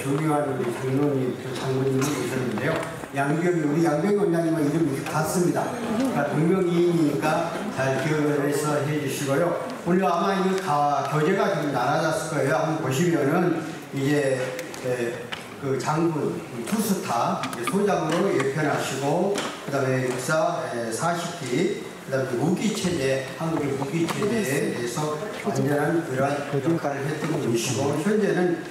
존경하는 우리 장로님, 장모님을 모셨는데요. 우리 양병희 원장님은 이름이 같습니다. 그러니까 동명이인이니까 잘 기억을 해서 해주시고요. 오늘 아마 이 교재가 좀 나눠졌을 거예요. 한번 보시면은 이제 그 장군, 투스타 소장으로 예편하시고, 그 다음에 역사 40기, 그 다음에 무기체제, 한국의 무기체제에 대해서 완전한 그러한 평가를 했던 분이시고, 현재는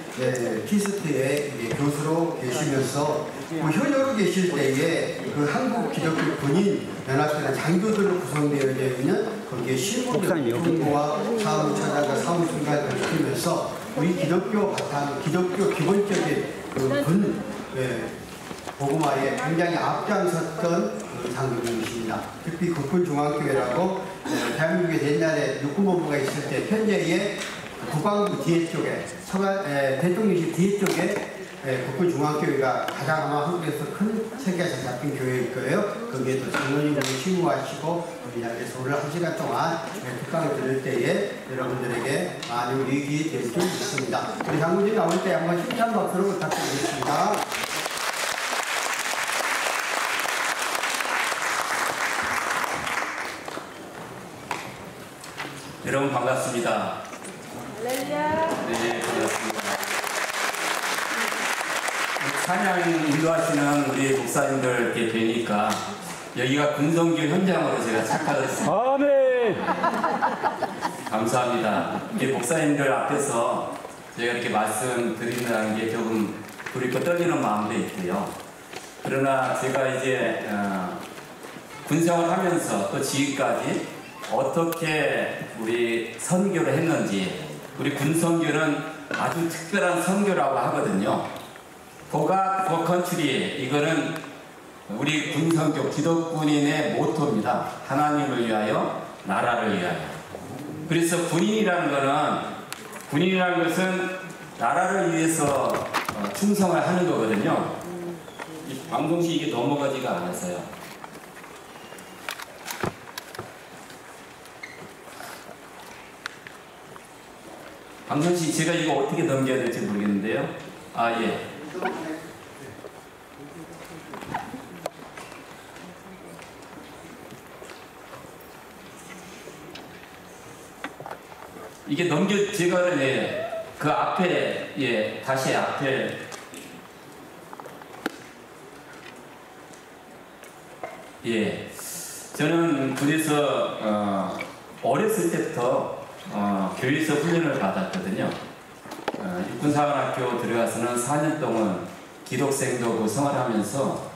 키스트의 교수로 계시면서 현역으로 계실 때에 그 한국 기독교 군인 연합회나 장교들로 구성되어 있는 거기에 실무와 사무처장과 사무총장을 지키면서 우리 기독교 바탕, 기독교 기본적인 군 복음화에 굉장히 앞장섰던 장로님이십니다. 특히 국군중앙교회라고 대한민국에 옛날에 육군본부가 있을 때 현재의 국방부 뒤에 쪽에 대통령실 뒤에 쪽에 국군중앙교회가 가장 아마 한국에서 큰 세계에서 잡힌 교회일 거예요. 거기에 또 장로님을 심무하시고 우리 자리에서 오늘 1시간 동안 특강을 들을 때에 여러분들에게 많은 유익이 될 수 있습니다. 우리 장로님 나올 때 한번 힘찬 박수로 부탁드리겠습니다. 여러분 반갑습니다. 네, 반갑습니다. 찬양 인도하시는 우리 목사님들 이렇게 뵈니까 여기가 군성교 현장으로 제가 착각했습니다. 아멘. 감사합니다. 이게 목사님들 앞에서 제가 이렇게 말씀드린다는 게 조금 부리고 떨리는 마음도 있고요. 그러나 제가 이제 군생활 하면서 또 지금까지 어떻게 우리 선교를 했는지, 우리 군선교는 아주 특별한 선교라고 하거든요. 고각 고컨트리, 이거는 우리 군선교 기독군인의 모토입니다. 하나님을 위하여, 나라를 위하여. 그래서 군인이라는 것은 나라를 위해서 충성을 하는 거거든요. 이 방송시 이게 넘어가지가 않았어요. 방송시 제가 이거 어떻게 넘겨야 될지 모르겠는데요. 예. 이게 제가 그 앞에 다시 앞에 저는 그래서 어렸을 때부터 교회에서 훈련을 받았거든요. 육군사관학교 들어가서는 4년 동안 기독생도 생활하면서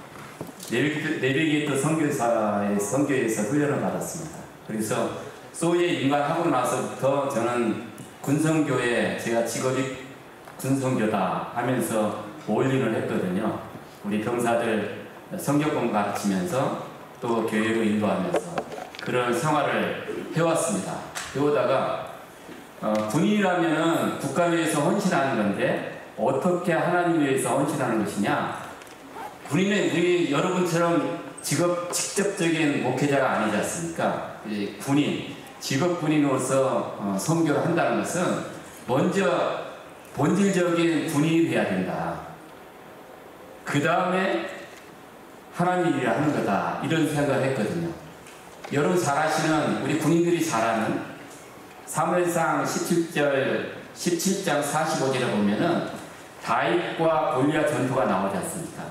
내비게이터 선교에서 훈련을 받았습니다. 그래서 소위에 임관하고 나서부터 저는 군성교회, 제가 직업이 군성교다 하면서 올인을 했거든요. 우리 병사들 성경공 가르치면서 또 교회로 인도하면서 그런 생활을 해왔습니다. 해오다가 군인이라면은 국가를 위해서 헌신하는 건데 어떻게 하나님 위해서 헌신하는 것이냐? 군인은 우리 여러분처럼 직접적인 목회자가 아니지 않습니까? 군인, 직업 군인으로서 선교를 한다는 것은 먼저 본질적인 군인이 돼야 된다. 그 다음에 하나님 일을 하는 거다. 이런 생각을 했거든요. 여러분 잘 아시는, 우리 군인들이 잘 아는 사무엘상 17장 45절에 보면은 다윗과 골리앗 전투가 나오지 않습니까?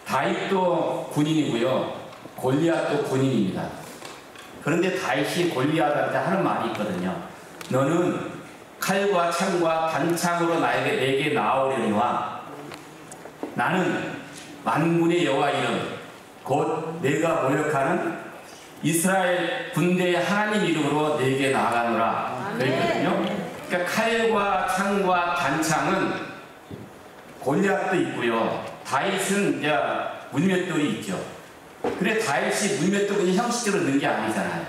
다윗도 군인이고요, 골리앗도 군인입니다. 그런데 다윗이 골리앗한테 하는 말이 있거든요. 너는 칼과 창과 단창으로 내게 나아오려니와 나는 만군의 여호와 이름 곧 내가 모욕하는 이스라엘 군대의 하나님 이름으로 내게 나아가노라 그랬거든요. 그러니까 칼과 창과 단창은 골리앗도 있고요, 다윗은 이제 물맷돌이 있죠. 그래 다윗이 물맷돌이 형식적으로 넣은 게 아니잖아요.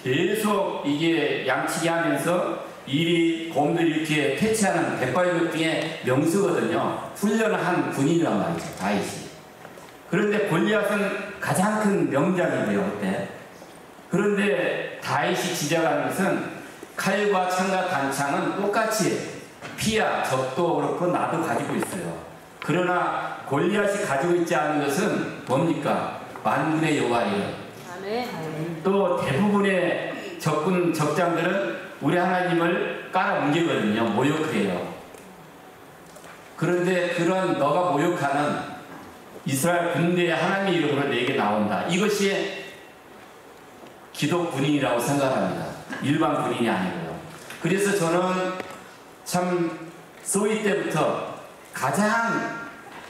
계속 이게 양치기 하면서 이리 곰들 이렇게 퇴치하는 백발병 중에 명수거든요. 훈련을 한 군인이란 말이죠, 다윗이. 그런데 골리앗은 가장 큰 명장이고요, 그때. 그런데 다윗이 지적하는 것은 칼과 창과 단창은 똑같이 피야 적도 그렇고 나도 가지고 있어요. 그러나 골리앗이 가지고 있지 않은 것은 뭡니까? 만군의 여호와예요. 또 대부분의 적장들은 우리 하나님을 깔아뭉개거든요. 모욕해요. 그런데 그런 너가 모욕하는 이스라엘 군대의 하나님의 이름으로 내게 나온다. 이것이 기독 군인이라고 생각합니다. 일반 군인이 아니고요. 그래서 저는 참 소위 때부터 가장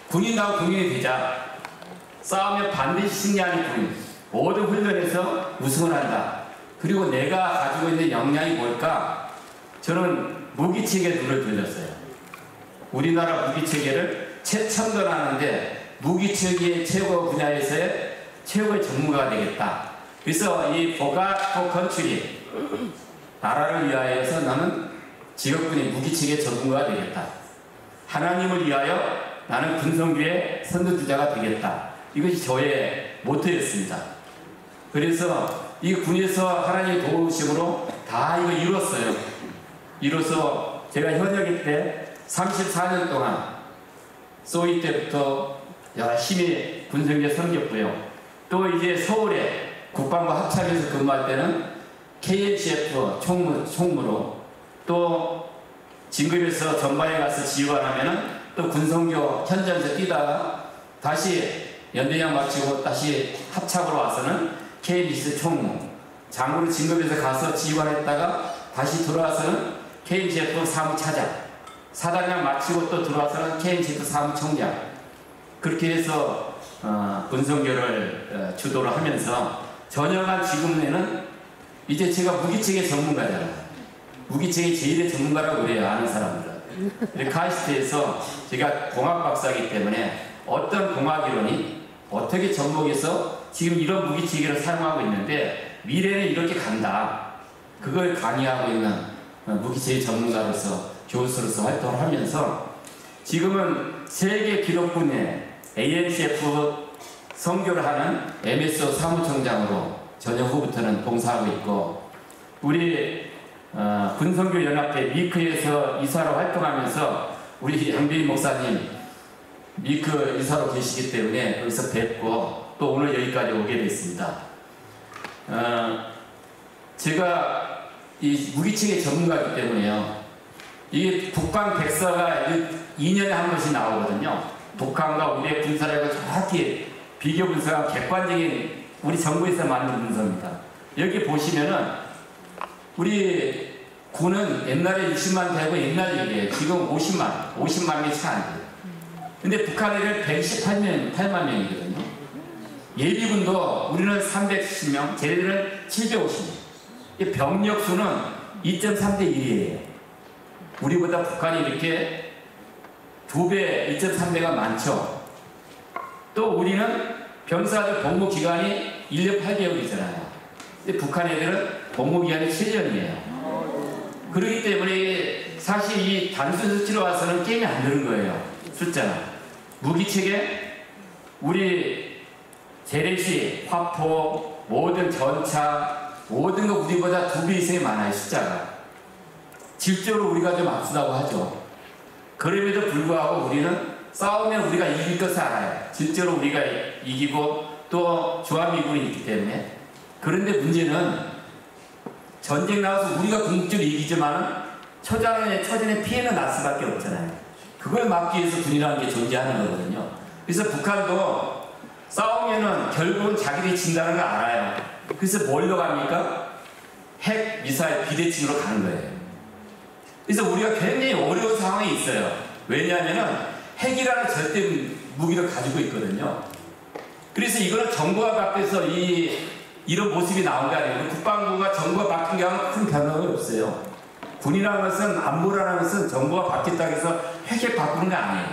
군인다운 군인이 되자. 싸우면 반드시 승리하는 군인. 모든 훈련에서 우승을 한다. 그리고 내가 가지고 있는 역량이 뭘까? 저는 무기체계 눈을 돌렸어요. 우리나라 무기체계를 최첨단하는데 무기체계 최고 분야에서의 최고의 전문가가 되겠다. 그래서 이 포가포 컨트리 나라를 위하여서 나는 직업군인 무기체계 전문가가 되겠다. 하나님을 위하여 나는 군성교의 선두주자가 되겠다. 이것이 저의 모토였습니다. 그래서 이 군에서 하나님의 도우심으로 다 이거 이뤘어요. 이뤄서 제가 현역일 때 34년 동안 소위 때부터 열심히 군성교에 섬겼고요. 또 이제 서울에 국방부 합참에서 근무할 때는 KNCF 총무로 또 진급에서 전방에 가서 지휘관하면은 또 군성교 현장에서 뛰다가 다시 연대장 마치고 다시 합참으로 와서는 KNCF 총무, 장군으로 진급해서 가서 지휘관했다가 다시 들어와서는 KNCF 사무차장, 사단장 마치고 또 들어와서는 KNCF 사무총장. 그렇게 해서 군성교를 주도를 하면서 전역한 지금에는 이제 제가 무기체계 전문가잖아요. 무기체계 제1의 전문가라고 그래요. 아는 사람들은. 카이스트에서 제가 공학 박사이기 때문에 어떤 공학 이론이 어떻게 접목해서 지금 이런 무기체계를 사용하고 있는데 미래는 이렇게 간다. 그걸 강의하고 있는 무기체계 전문가로서 교수로서 활동을 하면서 지금은 세계 기독군의 ANCF 선교를 하는 MSO 사무총장으로 전역 후부터는 봉사하고 있고 우리 군선교연합회 미크에서 이사로 활동하면서 우리 양빈 목사님 미크 이사로 계시기 때문에 여기서 뵙고 또 오늘 여기까지 오게 됐습니다. 제가 이 무기체계 전문가이기 때문에요. 이게 북방 백서가 2년에 한 번씩 나오거든요. 북한과 우리의 군사력을 정확히 비교 분석한 객관적인 우리 정부에서 만든 문서입니다. 여기 보시면은 우리 군은 옛날에 60만 되고 옛날 얘기예요. 지금 50만 명이 채 안 돼요. 근데 북한 애들 128만 명이거든요. 예비군도 우리는 310명, 쟤네들은 750명. 병력 수는 2.3대 1이에요. 우리보다 북한이 이렇게 2배, 2.3배가 많죠. 또 우리는 병사들 복무 기간이 1년 8개월이잖아요. 근데 북한 애들은 복무 기간이 7년이에요. 그렇기 때문에 사실 이 단순 수치로 와서는 게임이 안 되는 거예요. 숫자는. 무기체계, 우리 재래시, 화포, 모든 전차, 모든 거 우리보다 2배 이상이 많아요. 숫자가. 질적으로 우리가 좀 앞서다고 하죠. 그럼에도 불구하고 우리는 싸우면 우리가 이길 것을 알아요. 질적으로 우리가 이기고 또 주한미군이 있기 때문에. 그런데 문제는 전쟁 나와서 우리가 궁극적으로 이기지만 처전에 피해는 날 수밖에 없잖아요. 그걸 막기 위해서 군이라는 게 존재하는 거거든요. 그래서 북한도 싸우면은 결국은 자기들이 진다는 걸 알아요. 그래서 뭘로 갑니까? 핵, 미사일, 비대칭으로 가는 거예요. 그래서 우리가 굉장히 어려운 상황에 있어요. 왜냐하면은 핵이라는 절대 무기를 가지고 있거든요. 그래서 이거는 정부가 바뀌어서 이런 모습이 나온 게 아니고 국방부가 정부가 바뀐 게 아니라 큰 변화가 없어요. 군이라는 것은 안보라는 것은 정부가 바뀌었다고 해서 핵에 바꾸는 게 아니에요.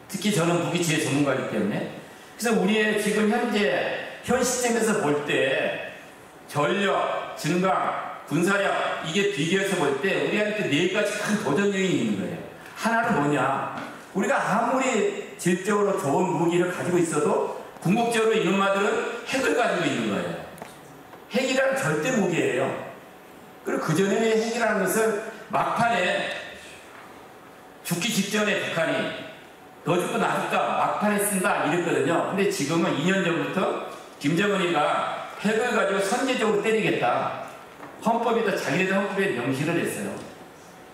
특히 저는 무기체계 전문가이기 때문에. 그래서 우리의 지금 현 시점에서 볼 때 전력, 증강, 군사력 이게 비교해서 볼 때 우리한테 4가지 큰 도전력이 있는 거예요. 하나는 뭐냐? 우리가 아무리 질적으로 좋은 무기를 가지고 있어도 궁극적으로 이놈아들은 핵을 가지고 있는 거예요. 핵이라는 절대 무기예요. 그리고 그전에 핵이라는 것을 막판에 죽기 직전에 북한이 너 죽고 나 죽다 막판에 쓴다 이랬거든요. 근데 지금은 2년 전부터 김정은이가 핵을 가지고 선제적으로 때리겠다. 헌법에다 자기네들 헌법에 명시를 했어요.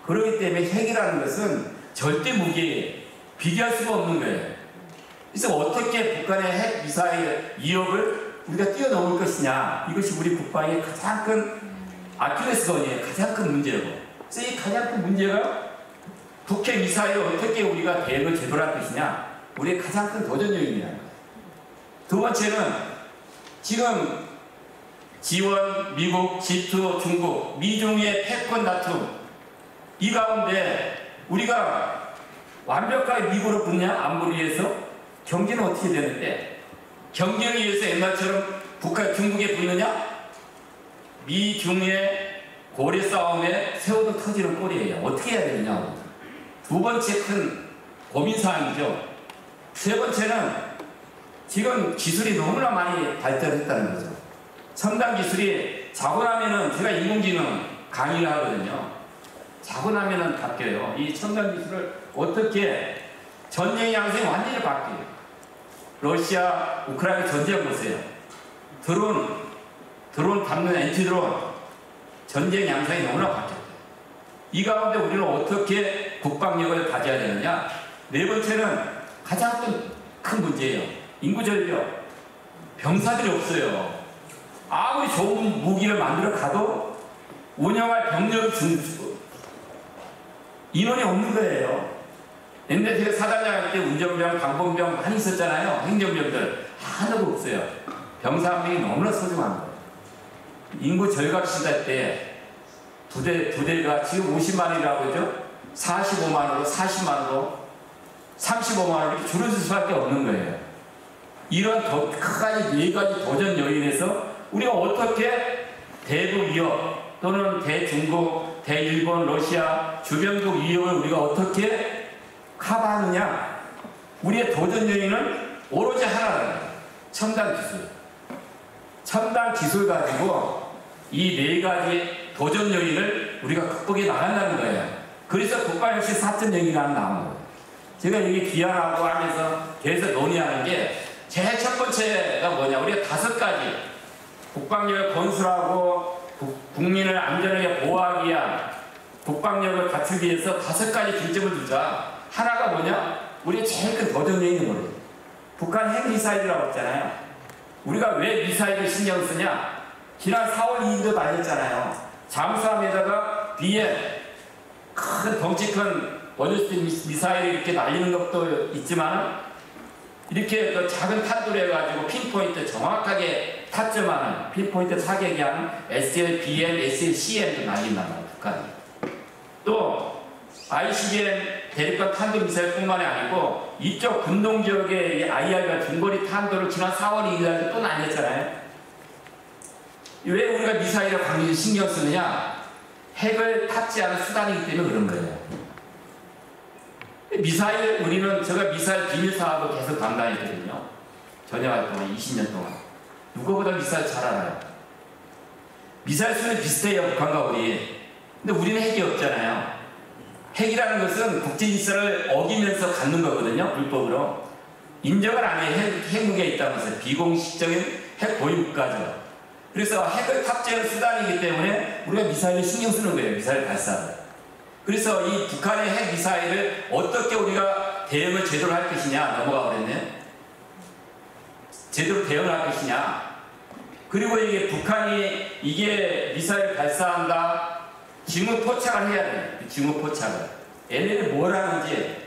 그렇기 때문에 핵이라는 것은 절대 무기예요. 비교할 수가 없는 거예요. 그래서 어떻게 북한의 핵 미사일 위협을 우리가 뛰어넘을 것이냐, 이것이 우리 국방의 가장 큰 아킬레스건이에요. 가장 큰 문제고. 그래서 이 가장 큰 문제가 북핵 미사일을 어떻게 우리가 대응을 제대로 할 것이냐, 우리의 가장 큰 도전 요인이라는 거예요. 두 번째는 지금 지원, 미국, G2, 중국, 미중의 패권 다툼, 이 가운데 우리가 완벽하게 미국으로 붙냐, 안보를 위해서? 경제는 어떻게 되는데? 경제를 위해서 옛날처럼 북한, 중국에 붙느냐? 미중의 고래 싸움에 새우도 터지는 꼴이에요. 어떻게 해야 되느냐? 두 번째 큰 고민사항이죠. 세 번째는 지금 기술이 너무나 많이 발달했다는 거죠. 첨단 기술이 자고 나면은, 제가 인공지능 강의를 하거든요. 자고 나면은 바뀌어요. 이 첨단 기술을 어떻게, 전쟁의 양상이 완전히 바뀌어요. 러시아, 우크라이나 전쟁 보세요. 드론 담는 엔티드론, 전쟁 양상이 너무나 바뀌었어요. 이 가운데 우리는 어떻게 국방력을 가져야 되느냐? 네 번째는 가장 큰 문제예요. 인구 절벽. 병사들이 없어요. 아무리 좋은 무기를 만들어 가도 운영할 병력을 인원이 없는 거예요. 옛날에 제가 사단장 할 때 운전병, 방범병 많이 있었잖아요. 행정병들 하나도 없어요. 병사 한 명이 너무나 소중한 거예요. 인구 절각 시대 때 두 대가 지금 50만이라고 그러죠? 45만으로, 40만으로, 35만으로 이렇게 줄어들 수밖에 없는 거예요. 이런 크게 네 가지 도전 요인에서 우리가 어떻게 대북 위협 또는 대중국, 대일본, 러시아 주변국 위협을 우리가 어떻게 커버하느냐? 우리의 도전 요인은 오로지 하나다. 첨단 기술. 첨단 기술 가지고 이 네 가지 도전 요인을 우리가 극복해 나간다는 거예요. 그래서 국방혁신 4.0이라는 나온 거예요. 제가 여기 귀환하고 하면서 계속 논의하는 게 제일 첫 번째가 뭐냐? 우리가 5가지 국방력을 건설하고 국민을 안전하게 보호하기 위한 국방력을 갖추기 위해서 5가지 중점을 두자. 하나가 뭐냐? 우리의 제일 큰 도전 요인이 뭐예요? 북한 핵미사일이라고 했잖아요. 우리가 왜 미사일을 신경 쓰냐? 지난 4월 2일도 날렸잖아요. 잠수함에다가 뒤에 큰 덩치 큰 원유스틱 미사일이 이렇게 날리는 것도 있지만 이렇게 그 작은 탄두로 해가지고 핀포인트 정확하게 타점하는 핀포인트 사격이 하는 SLBM, SLCM도 날린단 말이에요. 북한이. 또 ICBM 대륙간 탄도 미사일뿐만이 아니고 이쪽 군동 지역의 IR과 중거리 탄도를 지난 4월 2일날 또 날렸잖아요. 왜 우리가 미사일을 강력히 신경 쓰느냐? 핵을 탑재하는 수단이기 때문에 그런 거예요. 미사일, 제가 미사일 비밀 사업을 계속 담당했거든요. 전역할 동안 20년 동안. 누구보다 미사일 잘 알아요. 미사일 수는 비슷해요, 북한과 우리. 근데 우리는 핵이 없잖아요. 핵이라는 것은 국제질서를 어기면서 갖는 거거든요, 불법으로. 인정을 안 해요. 핵무기가 있다면서요. 비공식적인 핵 보유 국가죠. 그래서 핵을 탑재하는 수단이기 때문에 우리가 미사일을 신경 쓰는 거예요. 미사일 발사를. 그래서 이 북한의 핵 미사일을 어떻게 우리가 대응을 제대로 할 것이냐 넘어가 버렸네. 제대로 대응을 할 것이냐. 그리고 이게 북한이 이게 미사일 발사한다. 징후 포착을 해야 돼요. 징후 포착을. 얘네들 뭘 하는지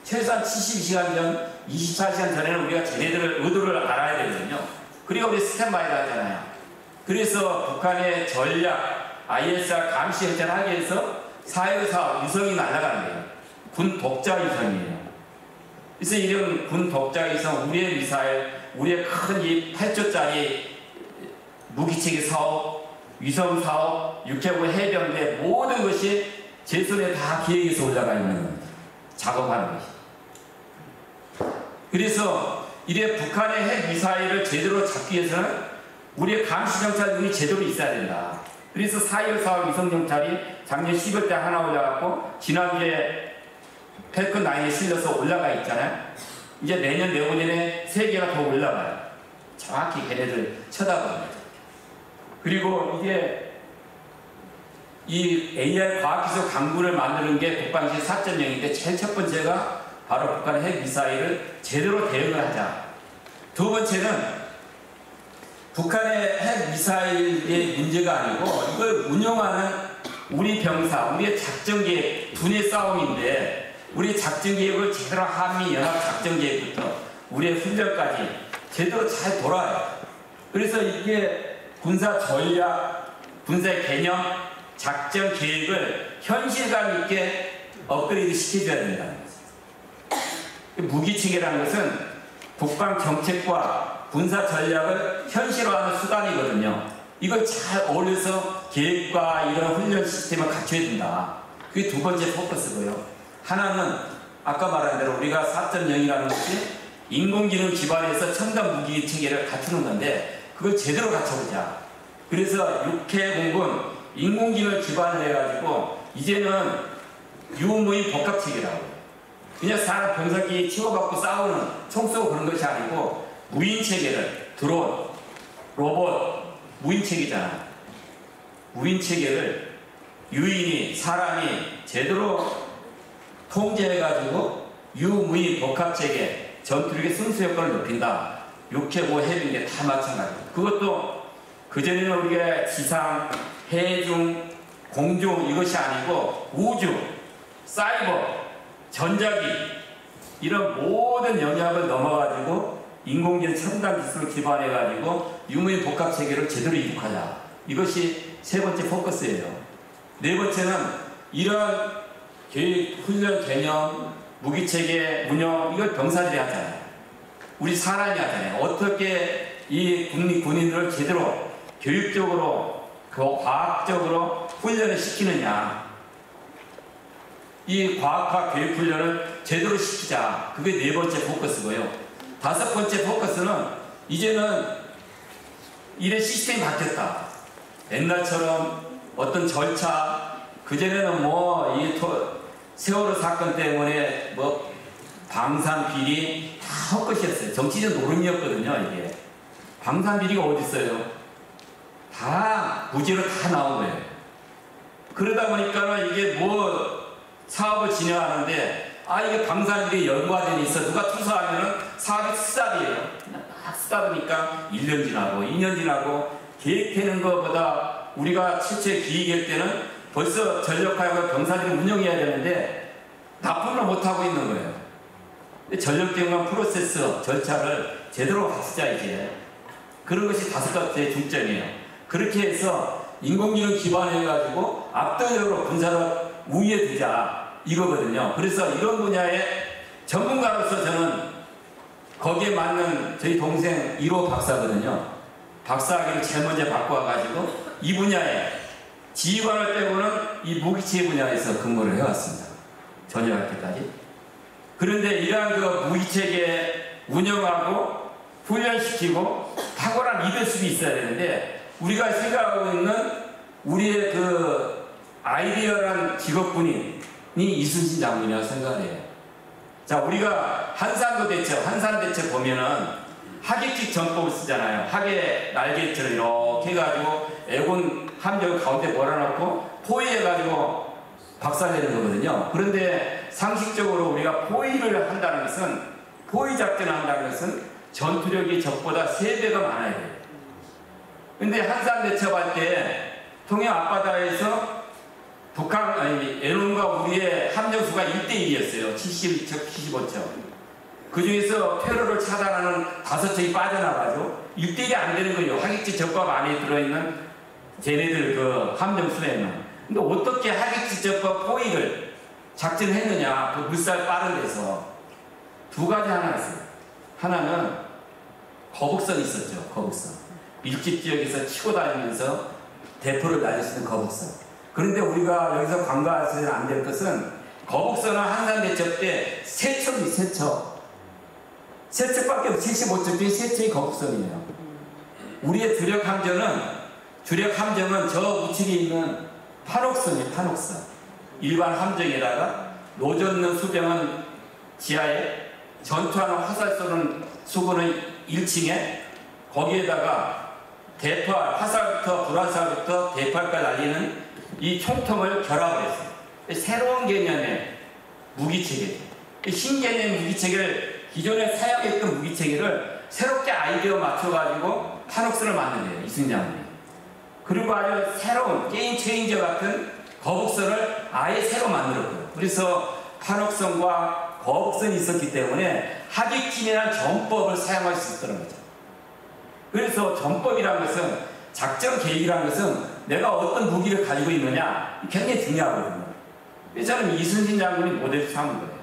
최소한 72시간 전, 24시간 전에는 우리가 쟤네들의 의도를 알아야 되거든요. 그리고 우리 스탠바이를 하잖아요. 그래서 북한의 전략, ISR 감시 행사를 하기 위해서 4.14 위성이 날아가는 거예요. 군 독자 위성이에요. 그래서 이런 군 독자 위성, 우리의 미사일, 우리의 큰 이 8조짜리 무기체계 사업, 위성 사업, 육해부 해병대 모든 것이 제 손에 다 기획에서 올라가 있는 겁니다. 작업하는 것이. 그래서 이래 북한의 핵 미사일을 제대로 잡기 위해서는 우리의 감시정찰 이 제대로 있어야 된다. 그래서 4.14 위성정찰이 작년 10월 때 하나 올라갔고 지난주에 펠컨 9에 실려서 올라가 있잖아요. 이제 내년 내후년에 3개가 더 올라가요. 정확히 걔네들 쳐다보는 거죠. 그리고 이게 이 AR 과학기술 강군을 만드는 게 북방시 4.0인데 제일 첫 번째가 바로 북한의 핵미사일을 제대로 대응을 하자. 두 번째는 북한의 핵미사일의 문제가 아니고 이걸 운영하는 우리 병사, 우리의 작전계획, 분의 싸움인데 우리 작전계획을 제대로 한미연합작전계획부터 우리의 훈련까지 제대로 잘 돌아요. 그래서 이게 군사 전략, 군사의 개념, 작전 계획을 현실감 있게 업그레이드 시켜줘야 된다는 거죠. 무기체계라는 것은 국방 정책과 군사 전략을 현실화하는 수단이거든요. 이걸 잘 어울려서 계획과 이런 훈련 시스템을 갖춰야 된다. 그게 두 번째 포커스고요. 하나는 아까 말한 대로 우리가 4.0이라는 것이 인공지능 기반에서 첨단 무기 체계를 갖추는 건데 그걸 제대로 갖춰보자. 그래서 육해공군 인공지능을 기반을 해가지고 이제는 유무인 복합체계라고. 그냥 사람 병사기 치고받고 싸우는 총 쏘고 그런 것이 아니고 무인체계를 드론, 로봇, 무인체계잖아. 무인체계를 유인이 사람이 제대로 통제해가지고 유무인 복합체계 전투력의 승수 효과를 높인다. 육해고 해빙계 다 마찬가지고 그것도 그전에는 우리가 지상, 해중, 공중 이것이 아니고 우주, 사이버, 전자기 이런 모든 영역을 넘어가지고 인공지능 첨단 기술을 기반해가지고 유무인 복합체계를 제대로 이룩하자. 이것이 세 번째 포커스예요. 네 번째는 이런 계획, 훈련 개념, 무기체계 운영 이걸 병사들이 하잖아요. 우리 사람이 하잖아요. 어떻게 이 군인들을 제대로 교육적으로 과학적으로 훈련을 시키느냐. 이 과학화 교육 훈련을 제대로 시키자. 그게 네 번째 포커스고요. 다섯 번째 포커스는 이제는 이런 시스템이 바뀌었다. 옛날처럼 어떤 절차, 그전에는 이 세월호 사건 때문에 방산 비리 다 헛것이었어요. 정치적 노름이었거든요, 이게. 방산 비리가 어디 있어요? 다 무죄로 다 나온 거예요. 그러다 보니까 이게 사업을 진행하는데 이게 방산비리에 연관이 있어. 누가 투사하면은 사업이 스탑이에요. 막 쓰다 보니까 1년 지나고 2년 지나고 계획되는 것보다 우리가 최초에 기획할 때는 벌써 전력화해서 병사들이 운영해야 되는데 납품을 못하고 있는 거예요. 전력경관 프로세스 절차를 제대로 갖추자 이제. 그런 것이 다섯 가지의 중점이에요. 그렇게 해서 인공지능 기반해가지고 압도적으로 군사를 우위에 두자 이거거든요. 그래서 이런 분야의 전문가로서 저는 거기에 맞는 저희 동생 1호 박사거든요. 박사학위를 제일 먼저 받고 와가지고 이 분야에 지휘관을 빼고는 이 무기체계 분야에서 근무를 해왔습니다. 전역할 때까지. 그런데 이러한 그 무기체계 운영하고 훈련시키고 탁월한 리더십이 있어야 되는데 우리가 생각하고 있는 우리의 그 아이디어란 직업군인이 이순신 장군이라고 생각해요. 자, 우리가 한산대첩 보면은 하객직 전법을 쓰잖아요. 하객 날개처럼 이렇게 해가지고 애군 함정을 가운데 몰아넣고 포위해가지고 박살내는 거거든요. 그런데 상식적으로 우리가 포위를 한다는 것은, 포위 작전을 한다는 것은 전투력이 적보다 3배가 많아야 돼요. 근데 한산대첩할 때 통영 앞바다에서 애론과 우리의 함정수가 1대1이었어요. 75척. 그 중에서 테러를 차단하는 5척이 빠져나가죠. 1대1이 안 되는 거예요. 하객지 적밥 안에 들어있는 쟤네들 그 함정수에는. 근데 어떻게 하객지 적밥 포위를 작전했느냐. 그 물살 빠른 데서. 두 가지 하나 있어요. 하나는 거북선이 있었죠. 거북선. 밀집 지역에서 치고 다니면서 대포를 날릴 수 있는 거북선. 그런데 우리가 여기서 관가해서는 안 될 것은 거북선은 한산대첩 때 3척이 3척밖에 없어. 75척 중에 3척이 거북선이에요. 우리의 주력 함정은 저 우측에 있는 판옥선이에요. 판옥선. 일반 함정에다가 노젓는 수병은 지하에, 전투하는 화살 쏘는 수군은 1층에, 거기에다가 대포, 화살부터 불화살부터 대포까지 날리는 이 총통을 결합을 했어요. 새로운 개념의 무기체계, 신개념 무기체계를, 기존에 사용했던 무기체계를 새롭게 아이디어 맞춰가지고 한옥선을 만든대요, 이순신 장군이. 그리고 아주 새로운 게임 체인저 같은 거북선을 아예 새로 만들었고요. 그래서 한옥선과 거북선이 있었기 때문에 하객진이라는 전법을 사용할 수 있었던 거죠. 그래서 전법이라는 것은, 작전 계획이라는 것은 내가 어떤 무기를 가지고 있느냐, 굉장히 중요하거든요. 그래서 저는 이순신 장군이 모델을 삼은 거예요.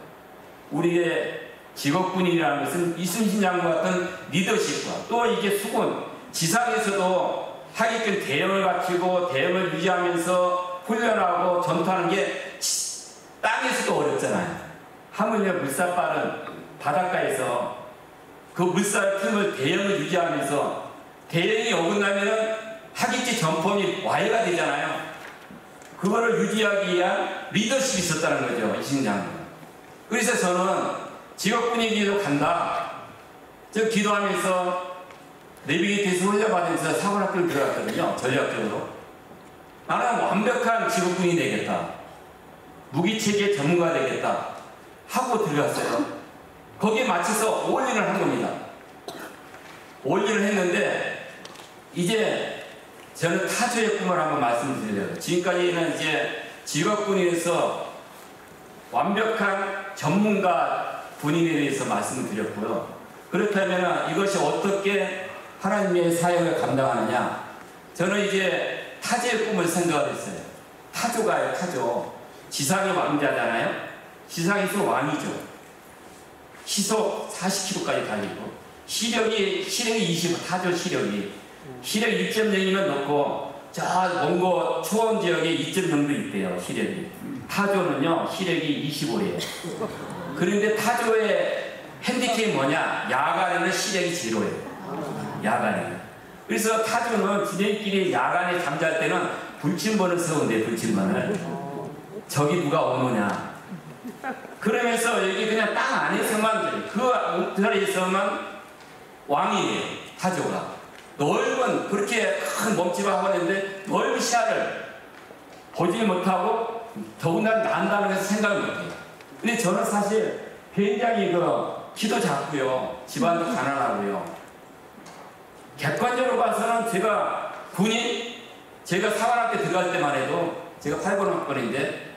우리의 직업군인이라는 것은 이순신 장군 같은 리더십과, 또 이게 수군, 지상에서도 하객진 대형을 갖추고 대형을 유지하면서 훈련하고 전투하는 게 땅에서도 어렵잖아요. 하물며 물살 빠른 바닷가에서 그 물살 틈을 대형을 유지하면서, 대형이 어긋나면은 하객진 전범이 와해가 되잖아요. 그거를 유지하기 위한 리더십이 있었다는 거죠, 이순신 장군. 그래서 저는 직업군인에게도 간다. 저 기도하면서 내비게이션에서 훈련받으면서 사관학교를 들어갔거든요, 전략적으로. 나는 완벽한 직업군이 되겠다, 무기체계 전문가 되겠다 하고 들어갔어요. 거기에 맞춰서 올인을 한 겁니다. 올인을 했는데, 이제 저는 타조의 꿈을 한번 말씀드려요. 지금까지는 이제 직업군인에서 완벽한 전문가 군인에 대해서 말씀을 드렸고요. 그렇다면 이것이 어떻게 하나님의 사역을 감당하느냐? 저는 이제 타조의 꿈을 생각을 했어요. 타조가요, 타조. 지상의 왕자잖아요. 지상에서 왕이죠. 시속 40km까지 달리고, 시력이 20, 타조 시력이. 시력 1.0이면 넣고, 저 몽고 초원 지역에 2.0도 있대요, 시력이. 타조는요, 시력이 25예요. 그런데 타조의 핸디캡이 뭐냐? 야간에는 시력이 제로예요. 야간에는. 그래서 타조는 지네끼리 야간에 잠잘 때는 불침번을 세운대, 불침번을. 저기 누가 오느냐. 그러면서 여기 그냥 땅 안에서만, 그 자리에서만 왕이에요, 타조가. 넓은, 그렇게 큰 몸집을 하고 있는데 넓은 시야를 보지 못하고, 더군다나 난다는 것을 생각을 못해요. 근데 저는 사실 굉장히 키도 작고요, 집안도 가난하고요. 객관적으로 봐서는 제가 군인, 제가 사관학교 들어갈 때만 해도, 제가 8번 학번인데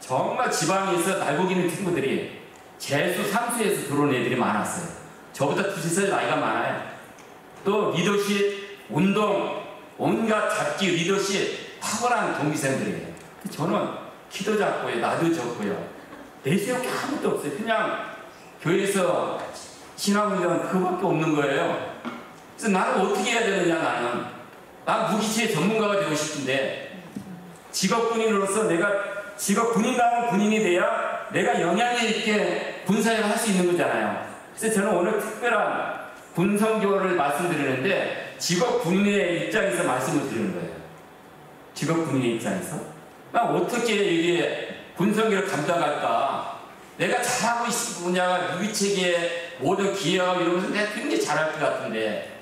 정말 지방에서 날고기는 친구들이 재수 3수에서 들어온 애들이 많았어요. 저보다 2살 나이가 많아요. 또 리더십, 운동, 온갖 잡기, 리더십 탁월한 동기생들이에요. 저는 키도 작고요, 나도 적고요, 내세울 게 아무것도 없어요. 그냥 교회에서 신앙훈련 그거밖에 없는 거예요. 그래서 나는 어떻게 해야 되느냐, 난 무기체계 전문가가 되고 싶은데, 직업군인으로서 내가 직업군인다운 군인이 돼야 내가 영향력 있게 군사역을 할 수 있는 거잖아요. 그래서 저는 오늘 특별한 군성교를 말씀드리는데, 직업군인의 입장에서 말씀을 드리는 거예요. 직업군인의 입장에서 난 어떻게 이게 군성교를 감당할까? 내가 잘하고 있는 분야가 무기체계 모든 기업 이런 것을 내가 굉장히 잘할 것 같은데,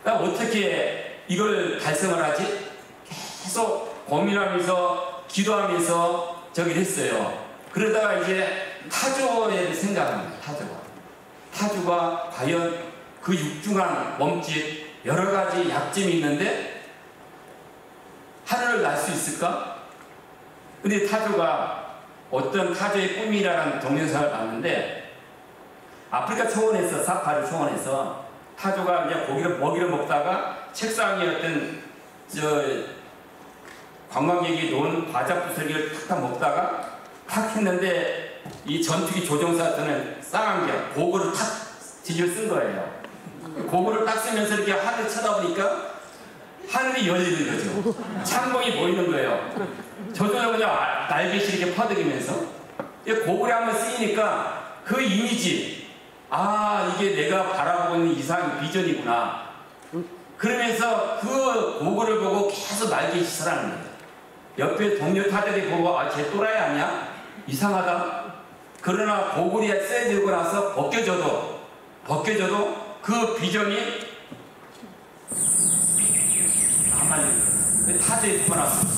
난 어떻게 이걸 달성을 하지? 계속 고민하면서 기도하면서 저기를 했어요. 그러다가 이제 타조에 생각합니다. 타조가 과연 그 육중한 몸짓, 여러 가지 약점이 있는데 하늘을 날 수 있을까? 근데 타조가 어떤 타조의 꿈이라는 동영상을 봤는데, 아프리카 초원에서, 사파리 초원에서 타조가 이제 먹이를 먹다가 책상에 어떤 관광객이 놓은 과자 부스러기를 탁 먹다가 탁 했는데, 이 전투기 조종사한테는 쌍안경, 고글을 탁 뒤집어 쓴 거예요. 고글을 딱 쓰면서 이렇게 하늘 쳐다보니까 하늘이 열리는 거죠. 창문이 보이는 거예요. 저도 그냥 날개시 이렇게 퍼득이면서, 고글이 한번 쓰이니까 그 이미지, 이게 내가 바라보고 있는 이상 비전이구나. 그러면서 그 고글을 보고 계속 날개짓을 하는 거예요. 옆에 동료 타들이 보고 쟤 또라이 아니야? 이상하다. 그러나 고글이 쇠들고 나서 벗겨져도 그 비전이 가만히 타주에 숨어놨어.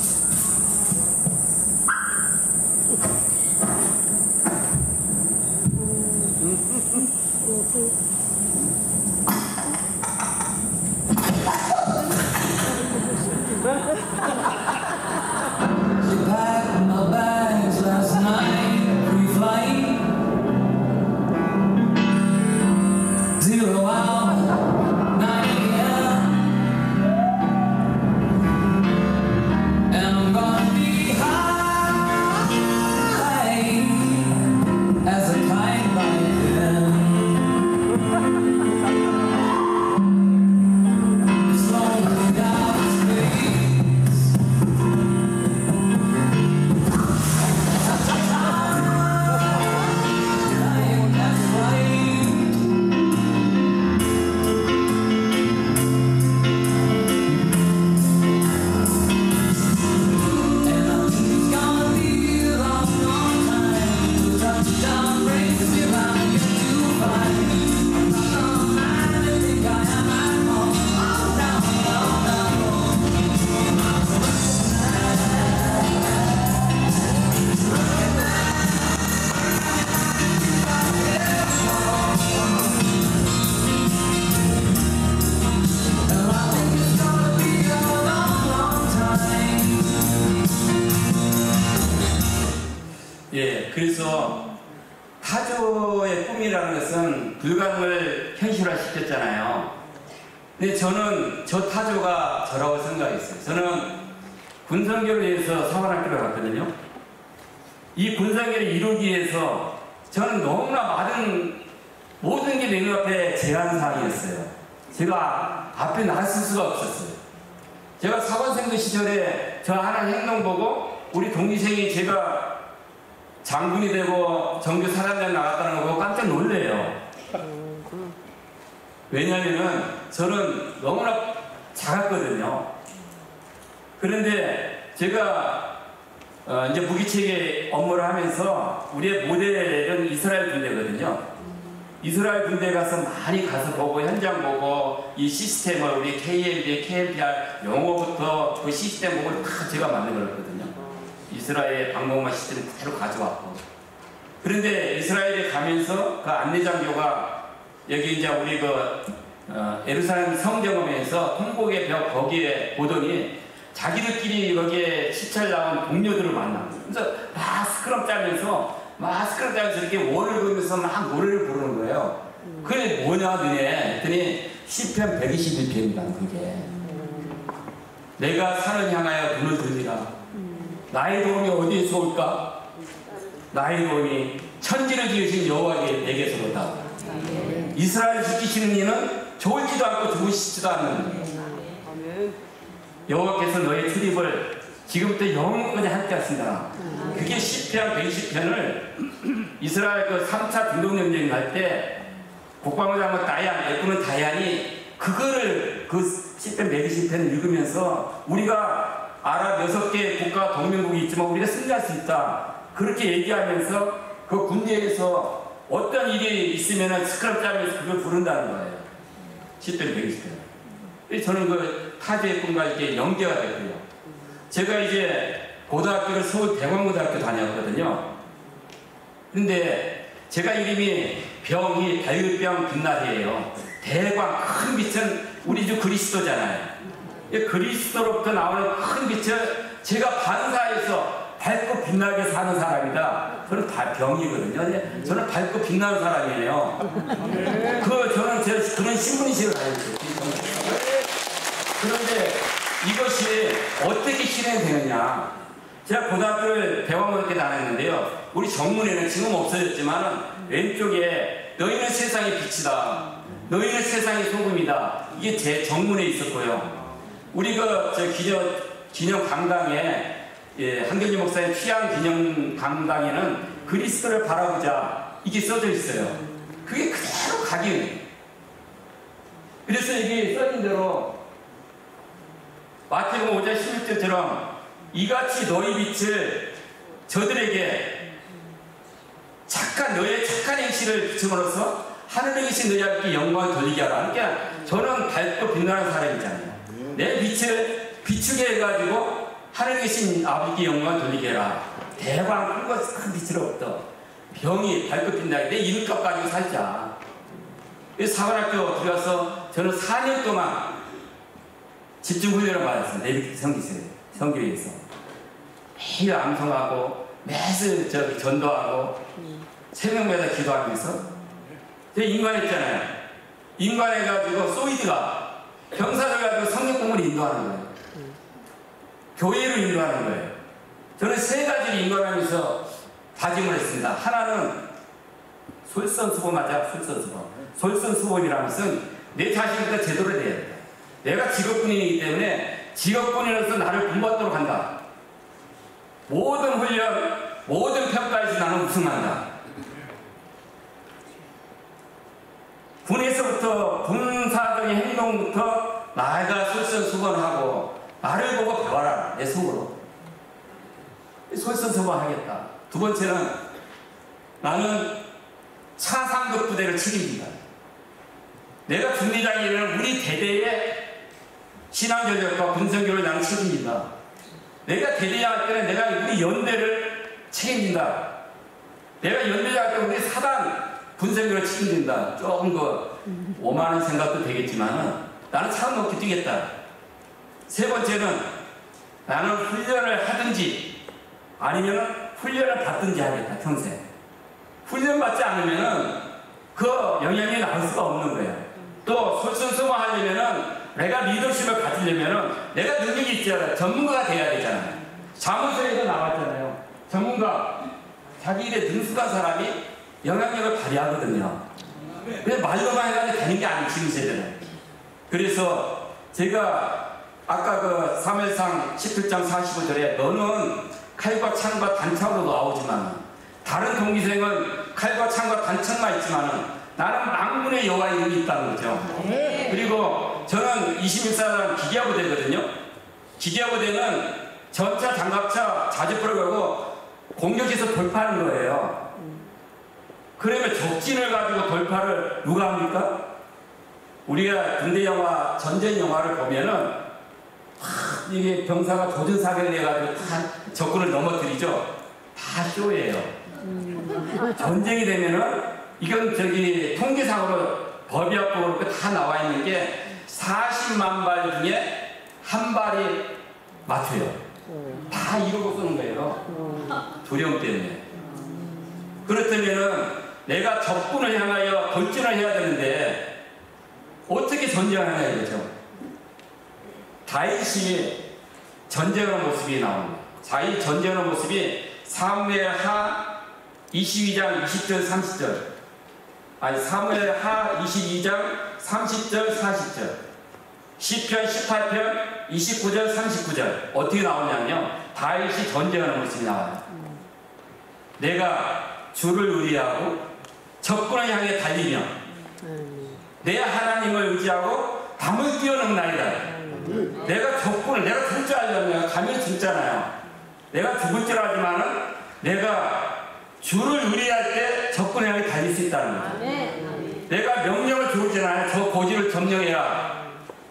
She packed my bags last night, pre-flight, 0 hour, 9 a.m. And I'm gonna be high as a kite by then. It's lonely without space. That's right. And I think it's gonna be a long, long time till touchdown brings me round again to find I'm not the man I think I am at home. Oh, no, no, no. And I think it's gonna be a long, long time. 예, 그래서 타조의 꿈이라는 것은 불가능을 현실화시켰잖아요. 근데 저는 저 타조가 저라고 생각했어요. 저는 군성교를 위해서 사관학교를 갔거든요. 이 군성교를 이루기 위해서 저는 너무나 많은 모든 게 내 눈앞에 제한사항이었어요. 제가 앞에 나설 수가 없었어요. 제가 사관생도 시절에 저 하는 행동 보고 우리 동기생이 제가 장군이 되고 정규 사단장 나갔다는 거 보고 깜짝 놀래요. 왜냐면은 저는 너무나 작았거든요. 그런데 제가 이제 무기체계 업무를 하면서 우리의 모델은 이스라엘 군대거든요. 이스라엘 군대 가서 많이 가서 보고 현장 보고 이 시스템을 우리 KLD, KMPR 영어부터 그 시스템 보고 다 제가 만들었거든요. 이스라엘 방공망 시스템을 그대로 가져왔고. 그런데 이스라엘에 가면서 그 안내장교가 여기 이제 우리 예루살렘 성경험에서 통곡의 벽 거기에 보더니 자기들끼리 거기에 시찰 나온 동료들을 만나. 그래서 막 스크럼 짜면서 이렇게 월을 그으면서 막 노래를 부르는 거예요. 그게 뭐냐 너네 했더니 시편 121편이란 그게. 내가 산을 향하여 눈을 들리라. 나의 도움이 어디에서 올까? 나의 도움이 천지를 지으신 여호와께 내게서로다. 이스라엘 지키시는 이는 좋을지도 않고 좋으시지도 않는 여호와께서 너의 출입을 지금부터 영원까지 함께 하신다. 그게 시편 120편을 이스라엘 그 3차 중동전쟁 할 때 국방부장관 애꾸는 다얀이 그거를 그 시편 120편을 읽으면서 우리가 아랍 6개 국가 동맹국이 있지만 우리가 승리할 수 있다. 그렇게 얘기하면서 그 군대에서 어떤 일이 있으면 스크럽 짜면서 그걸 부른다는 거예요. 시편 120편. 저는 그 타조의 꿈과 이렇게 연계가 됐고요. 제가 이제 고등학교를 서울 대광고등학교 다녔거든요. 근데 제가 이름이 병이 달걀병 빛날이에요. 대광 큰 빛은 우리 주 그리스도잖아요. 그리스도로부터 나오는 큰 빛을 제가 반사해서 밝고 빛나게 사는 사람이다. 저는 병이거든요. 저는 밝고 빛나는 사람이에요. 저는 그런 신분의식을 가지고 있어요. 그런데 이것이 어떻게 실행되느냐. 제가 고등학교를 대광고등학교 다녔는데요. 우리 정문에는 지금 없어졌지만 왼쪽에 너희는 세상의 빛이다. 너희는 세상의 소금이다. 이게 제 정문에 있었고요. 우리 기념 강당에 한경재 목사의 취향 기념 강당에는 그리스도를 바라보자 이게 써져 있어요. 그게 그대로 각인. 그래서 이게 써진 대로 마태복음 5장 16절처럼 이같이 너희 빛을 저들에게 너의 착한 행실을 비춤으로써 하늘에 계신 너희 아버지께 영광을 돌리게 하라. 그러니까 저는 밝고 빛나는 사람이잖아요. 내 빛을 비추게 해가지고 하늘에 계신 아버지께 영광을 돌리게 해라. 대광 큰 빛을 얻어 병이 밝고 빛나게 내 이름값 가지고 살자. 사관학교 들어가서 저는 4년 동안 집중훈련을 받았어요. 내비 성교회에서 매일 암송하고 매일 전도하고 새벽마다 기도하면서 인관했잖아요. 인관해가지고 소이드가 병사들 가지고 성경 공부를 인도하는 거예요. 교회를 인도하는 거예요. 저는 3가지를 인관하면서 다짐을 했습니다. 하나는 솔선수범하자. 솔선수범이라는 것은 내 자신부터 제대로 해야 된다. 내가 직업군인이기 때문에 직업군인으로서 나를 본받도록 한다. 모든 훈련, 모든 평가에서 나는 우승한다. 군에서부터 군사적인 행동부터 나가 솔선수범하고 나를 보고 배워라. 내 속으로 솔선수범하겠다. 두 번째는 나는 차상급 부대를 책임진다. 내가 중대장이 되면 우리 대대의 신앙전력과 군성교를 나는 책임진다. 내가 대대장 할 때는 내가 우리 연대를 책임진다. 내가 연대장 할 때는 우리 사단 군성교를 책임진다. 조금 오만한 생각도 되겠지만 나는 차원 높게 뛰겠다. 3번째는 나는 훈련을 하든지 아니면 훈련을 받든지 하겠다. 평생 훈련 받지 않으면 그 영향이 나올 수가 없는 거예요. 또 솔선수범하려면 내가 리더십을 가지려면 내가 능력이 있어야 돼. 전문가가 돼야 되잖아요. 자문서에도 나왔잖아요. 전문가 자기 일에 능숙한 사람이 영향력을 발휘하거든요. 그래서 말로만 해가지고 되는 게 아니에요. 지금 세대는. 그래서 제가 아까 사무엘상 17장 45절에 너는 칼과 창과 단창으로 나오지만 다른 동기생은 칼과 창과 단창만 있지만 나는 만군의 여호와의 이름이 있다는 거죠. 그리고 저는 21사단 기계부대거든요. 기계부대는 전차, 장갑차, 자주포를 걸고 공격해서 돌파하는 거예요. 그러면 적진을 가지고 돌파를 누가 합니까? 우리가 군대 영화, 전쟁 영화를 보면은 이게 병사가 조준사격을 해가지고 다 적군을 넘어뜨리죠. 다 쇼예요. 전쟁이 되면은 이건 통계상으로 법의학적으로 다 나와 있는 게 40만 발 중에 한 발이 맞춰요. 다 이러고 쏘는 거예요. 두려움 때문에. 그렇다면은 내가 적군을 향하여 돌진을 해야 되는데 어떻게 전쟁을 하냐 이거죠. 다윗이 전쟁하는 모습이 나옵니다. 다윗 전쟁하는 모습이 사무엘하 22장 20절 30절 사무엘하 22장 30절 40절 시편 18편 29절 39절 어떻게 나오냐면요. 다윗이 전쟁하는 모습이 나와요. 내가 주를 의리하고 적군을 향해 달리며 내 하나님을 의지하고 담을 뛰어넘나이다. 내가 적군을 내가 죽을 줄 알면 내가 감히 죽잖아요. 내가 죽을 줄 알지만은 내가 주를 의리할 때 적군을 향해 달릴 수 있다는 거죠. 내가 명령을 주잖아요. 저 고지를 점령해야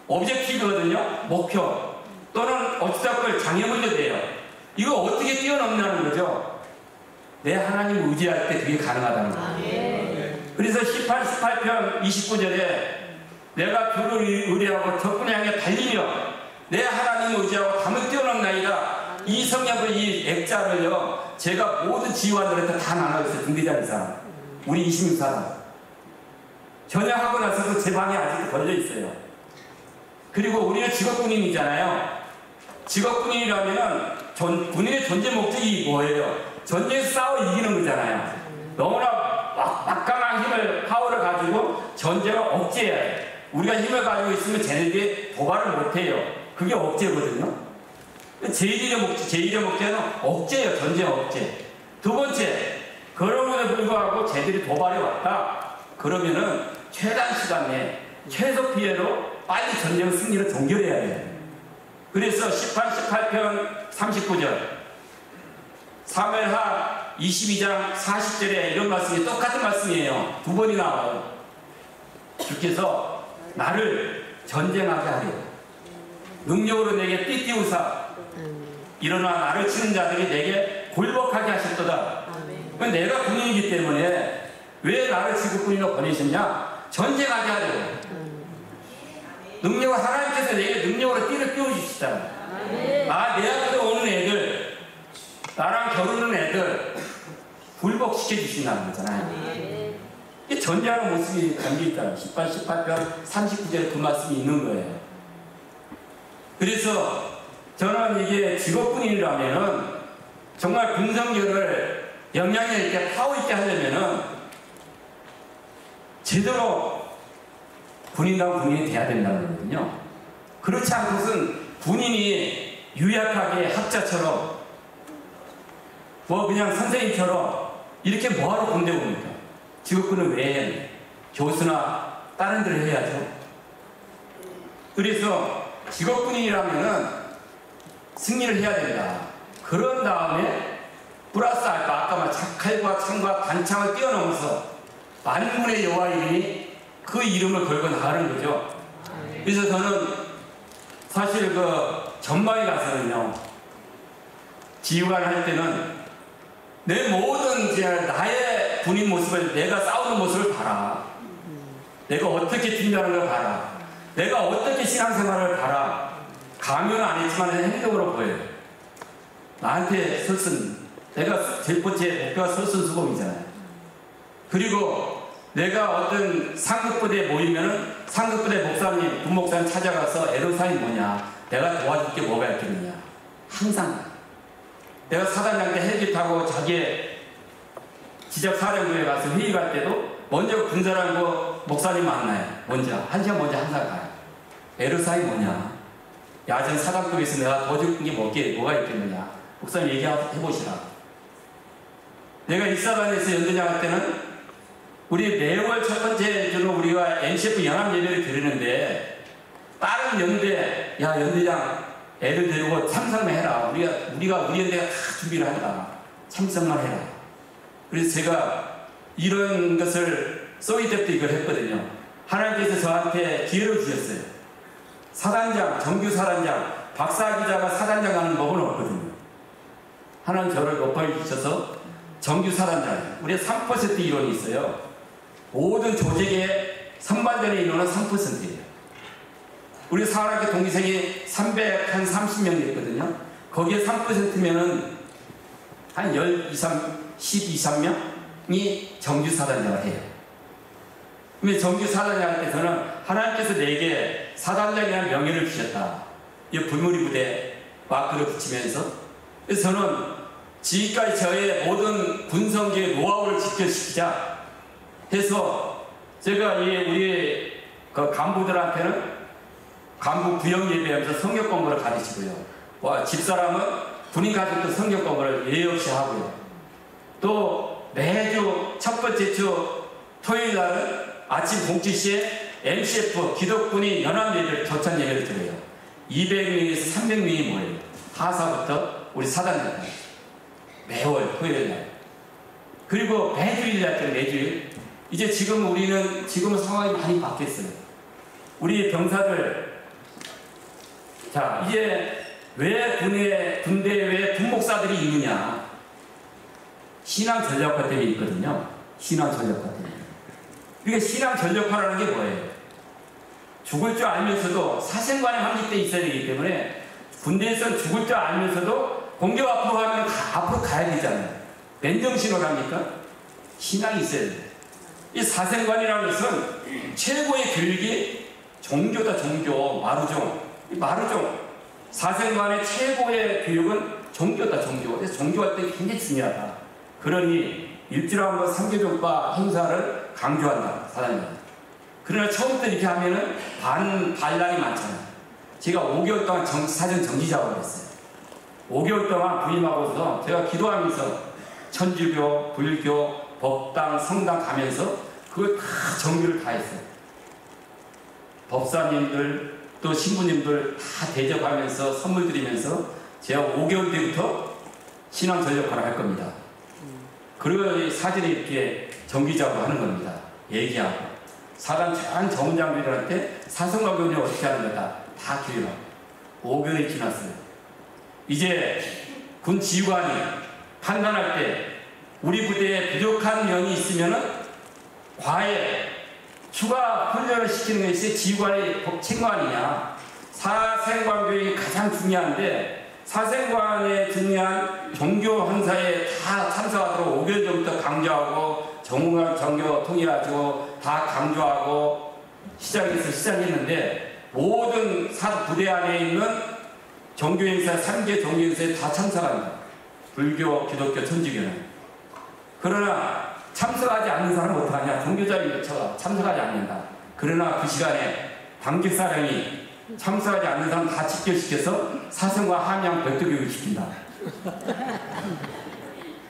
오브젝티브거든요. 목표 또는 obstacle 장애물도 돼요. 이거 어떻게 뛰어넘냐는 거죠. 내 하나님을 의지할 때 그게 가능하다는 거예요. 그래서 18편 29절에 내가 주를 의리하고 적군을 향해 달리며 내 하나님을 의지하고 담을 뛰어넘나이다. 이 성경과 이 액자를요 제가 모든 지휘관들한테 다 나눠줬어요. 중대장인 사람 우리 26사람 전역하고 나서도 제 방에 아직도 걸려있어요. 그리고 우리는 직업군인이잖아요. 직업군인이라면 군인의 존재 목적이 뭐예요? 전쟁에서 싸워 이기는 거잖아요. 너무나 막강한 힘을 파워를 가지고 전쟁을 억제해야 돼. 우리가 힘을 가지고 있으면 쟤네들이 도발을 못해요. 그게 억제거든요. 제1의 목적은 억제예요. 전쟁 억제. 두 번째, 그럼에도 불구하고 쟤들이 도발이 왔다. 그러면은 최단 시간 내에 최소 피해로 빨리 전쟁 승리를 종결해야 돼요. 그래서 18편 39절 사무엘하 22장 40절에 이런 말씀이 똑같은 말씀이에요. 두 번이나 나와요. 주께서 나를 전쟁하게 하려 능력으로 내게 띠띠우사 일어나 나를 치는 자들이 내게 굴복하게 하셨도다. 내가 군인이기 때문에 왜 나를 지구군인으로 보내셨냐? 전쟁하게 하려고. 능력을 하나님께서 내게 능력으로 띠를 띄워주시다. 내 앞에 오는 애들, 나랑 겨루는 애들 굴복시켜 주신다는 거잖아요. 이 전쟁하는 모습이 담겨있다. 18편 39절에 그 말씀이 있는 거예요. 그래서 저는 이게 직업군인이라면은 정말 군성교를 영향력 있게 파워 있게 하려면은 제대로 군인다운 군인이 돼야 된다는 거거든요. 그렇지 않고선 군인이 유약하게 학자처럼 뭐 그냥 선생님처럼 이렇게 뭐하러 군대 옵니까? 직업군은 왜 해야 돼? 교수나 다른 데를 해야죠. 그래서 직업군인이라면은 승리를 해야 된다. 그런 다음에 플러스 알파 아까 말 칼과 창과 단창을 뛰어넘어서 만군의 여호와 이름이 그 이름을 걸고 나가는 거죠. 그래서 저는 사실 그 전방에 가서는요, 지휘관을 할 때는 내 모든 이제 나의 군인 모습을, 내가 싸우는 모습을 봐라. 내가 어떻게 준비하는 걸 봐라. 내가 어떻게 신앙생활을 봐라. 강요는 안 했지만 행동으로 보여요. 나한테 설슨, 내가 제일 번째 목표가 설순수범이잖아요. 그리고 내가 어떤 상급부대에 모이면은 상급부대 목사님, 분목사님 찾아가서 애로사항이 뭐냐, 내가 도와줄 게 뭐가 있겠느냐. 항상 내가 사단장 때 헬기 타고 자기의 지적사령부에 가서 회의 갈 때도 먼저 군사랑부 목사님 만나요. 먼저 한 시간 먼저 항상 가요. 애로사항이 뭐냐, 야전 사단급에서 내가 도와줄 게 뭐가 있겠느냐, 목사님 얘기해보시라. 내가 일사단에서 연대장 할 때는 우리 매월 첫 번째 주는 우리가 NCF 연합 예배를 드리는데, 다른 연대, 야 연대장 애들 데리고 참석만 해라. 우리가 우리 연대가 다 준비를 한다. 참석만 해라. 그래서 제가 이런 것을 소위 때부터 이걸 했거든요. 하나님께서 저한테 기회를 주셨어요. 사단장, 정규 사단장, 박사 기자가 사단장 가는 법은 없거든요. 하나님 저를 높여주셔서 정규 사단장, 우리 3% 이론이 있어요. 모든 조직의 선발전의 인원은 3%예요. 우리 사관학교 동기생이 330명 됐거든요. 거기에 3%면은 한 12, 13명이 정규 사단장을 해요. 근데 정규 사단장 할 때 저는 하나님께서 내게 사단장이라는 명예를 주셨다. 이 불무리 부대 마크를 붙이면서, 그래서 저는 지금까지 저의 모든 군성계의 노하우를 지켜시키자 해서 제가 우리 그 간부들한테는 간부 부영 예배하면서 성경 공부를 가르치고요. 집사람은 군인 가족도 성경 공부를 예의 없이 하고요. 또 매주 첫 번째 주 토요일 날은 아침 07시에 MCF 기독군인 연합 예배를 조찬 예배를 드려요. 200명에서 300명이 모여요. 하사부터 우리 사단장까지 매월 토요일 날. 그리고 매주일 날 매주일. 이제 지금은 상황이 많이 바뀌었어요. 우리 병사들, 자, 이제 왜 군대에 왜 군목사들이 있느냐? 신앙 전략화 때문에 있거든요. 신앙 전략화 때문에. 그러니까 신앙 전략화라는 게 뭐예요? 죽을 줄 알면서도 사생관의 환기때 있어야 되기 때문에 군대에서는 죽을 줄 알면서도 공격 앞으로 하면 앞으로 가야 되잖아요. 맨정신으로 합니까? 신앙이 있어야 돼요. 이 사생관이라는 것은 최고의 교육이 종교다. 종교, 마루종. 사생관의 최고의 교육은 종교다. 종교. 그래서 종교할 때 굉장히 중요하다. 그러니 일주일에 한 번 삼계종파 행사를 강조한다. 사장님. 그러나 처음부터 이렇게 하면은 반란이 많잖아요. 제가 5개월 동안 사전 정지 작업을 했어요. 5개월 동안 부임하고서 제가 기도하면서 천주교, 불교, 법당, 성당 가면서 그걸 다 정비를 다 했어요. 법사님들 또 신부님들 다 대접하면서 선물 드리면서 제가 5개월 뒤부터 신앙 전력화를 할 겁니다. 그리고 이 사진에 이렇게 정기적으로 하는 겁니다. 얘기하고. 사단 전 정장병들한테 사성과 교훈이 어떻게 하는 거다. 다 교육하고. 5개월이 지났어요. 이제 군 지휘관이 판단할 때 우리 부대에 부족한 면이 있으면은 과외, 추가 훈련을 시키는 것이 지휘관의 책무 아니냐. 사생관 교육이 가장 중요한데 사생관에 중요한 종교 행사에 다 참석하도록 5개월 전부터 강조하고 정말 정교 통일하고 다 강조하고 시작했는데 모든 부대 안에 있는 종교행사 3개 종교행사에 다 참석합니다. 불교, 기독교, 천주교는. 그러나 참석하지 않는 사람은 어떡하냐. 종교자인 것처럼 참석하지 않는다. 그러나 그 시간에 당직사령이 참석하지 않는 사람 다 직결시켜서 사성과 함양 별도교육을 시킨다.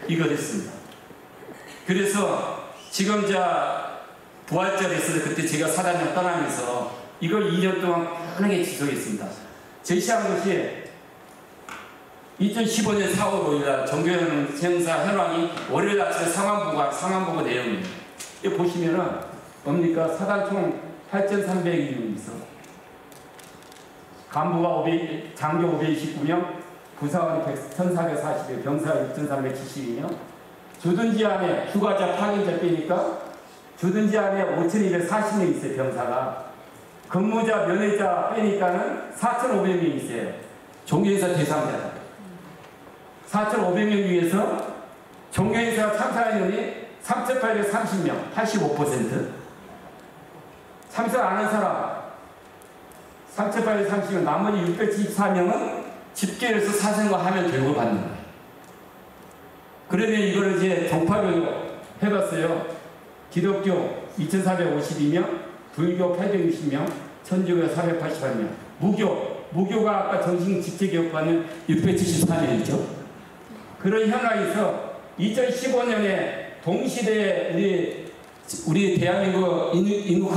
이거 됐습니다. 그래서 지금 부활절에서 그때 제가 사단장 떠나면서 이걸 2년 동안 편하게 지속했습니다. 제시한 것이 2015년 4월 5일 정교행사 현황이 월요일 아침에 상황보고 내용입니다. 여기 보시면은 뭡니까? 사단 총 8,300명 있어. 간부가 장교 529명, 부사관 1,440명, 병사 6,372명, 주둔지 안에 휴가자 파견자 빼니까 주둔지 안에 5,240명 있어요. 병사가. 근무자 면회자 빼니까는 4,500명 있어요. 종교행사 대상자다. 4,500명 중에서 종교행사 참석한 인원이 3,830명, 85%. 참석 안 한 사람 3,830명, 나머지 674명은 집계해서 사생과 하면 교육을 받는 거예요. 그러면 이거를 이제 종파교육 해봤어요. 기독교 2,452명, 불교 860명, 천주교 488명, 무교가 아까 정식 집체교육받는 674명이죠. 그런 현황에서 2015년에 동시대에 우리 대한민국 인구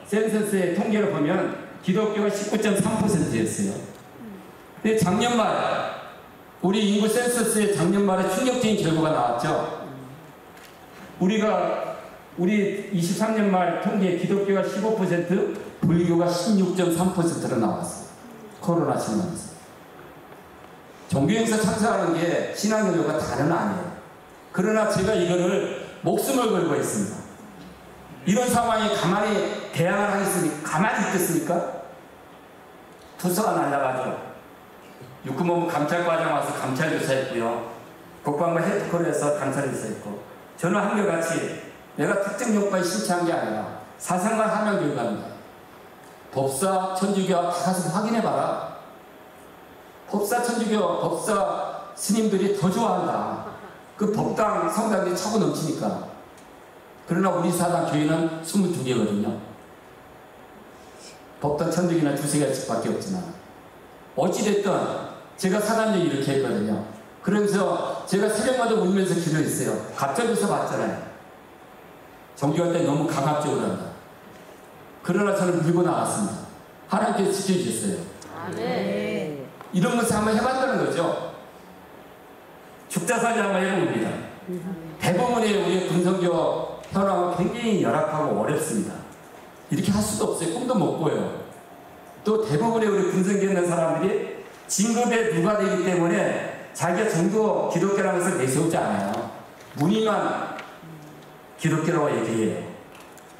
센서스의 통계를 보면 기독교가 19.3%였어요. 근데 작년 말 우리 인구 센서스의 작년 말에 충격적인 결과가 나왔죠. 우리 23년 말 통계 기독교가 15%, 불교가 16.3%로 나왔어요. 코로나 시기면서. 종교행사 참석하는 게 신앙교류가 다는 아니에요. 그러나 제가 이거를 목숨을 걸고 했습니다. 이런 상황에 가만히 대항을 하겠습니까? 가만히 있겠습니까? 투서가 날라가죠. 육군본부 감찰과장 와서 감찰조사했고요. 국방부 헤드쿼터에서 감찰조사했고, 저는 한결같이 내가 특정 요건에 신청한 게 아니라 사상관 하면 교육합니다. 법사, 천주교 다 가서 확인해봐라. 법사, 천주교, 법사 스님들이 더 좋아한다. 그 법당 성당들이 차고 넘치니까. 그러나 우리 사당 교회는 22개거든요. 법당 천주교나 2~3개씩밖에 없지만. 어찌됐든 제가 사단장 이렇게 했거든요. 그러면서 제가 새벽마다 울면서 기도했어요. 갑자기서 봤잖아요. 종교할 때 너무 강압적으로 한다. 그러나 저는 밀고 나왔습니다. 하나님께서 지켜주셨어요. 네. 이런 것을 한번 해봤다는 거죠. 죽자사지 한번 해봅니다. 대부분의 우리 군성교 현황은 굉장히 열악하고 어렵습니다. 이렇게 할 수도 없어요. 꿈도 못 꿔요. 또 대부분의 우리 군성교 있는 사람들이 진급에 누가 되기 때문에 자기가 종교 기독교라는 것을 내세우지 않아요. 무늬만 기독교라고 얘기해요.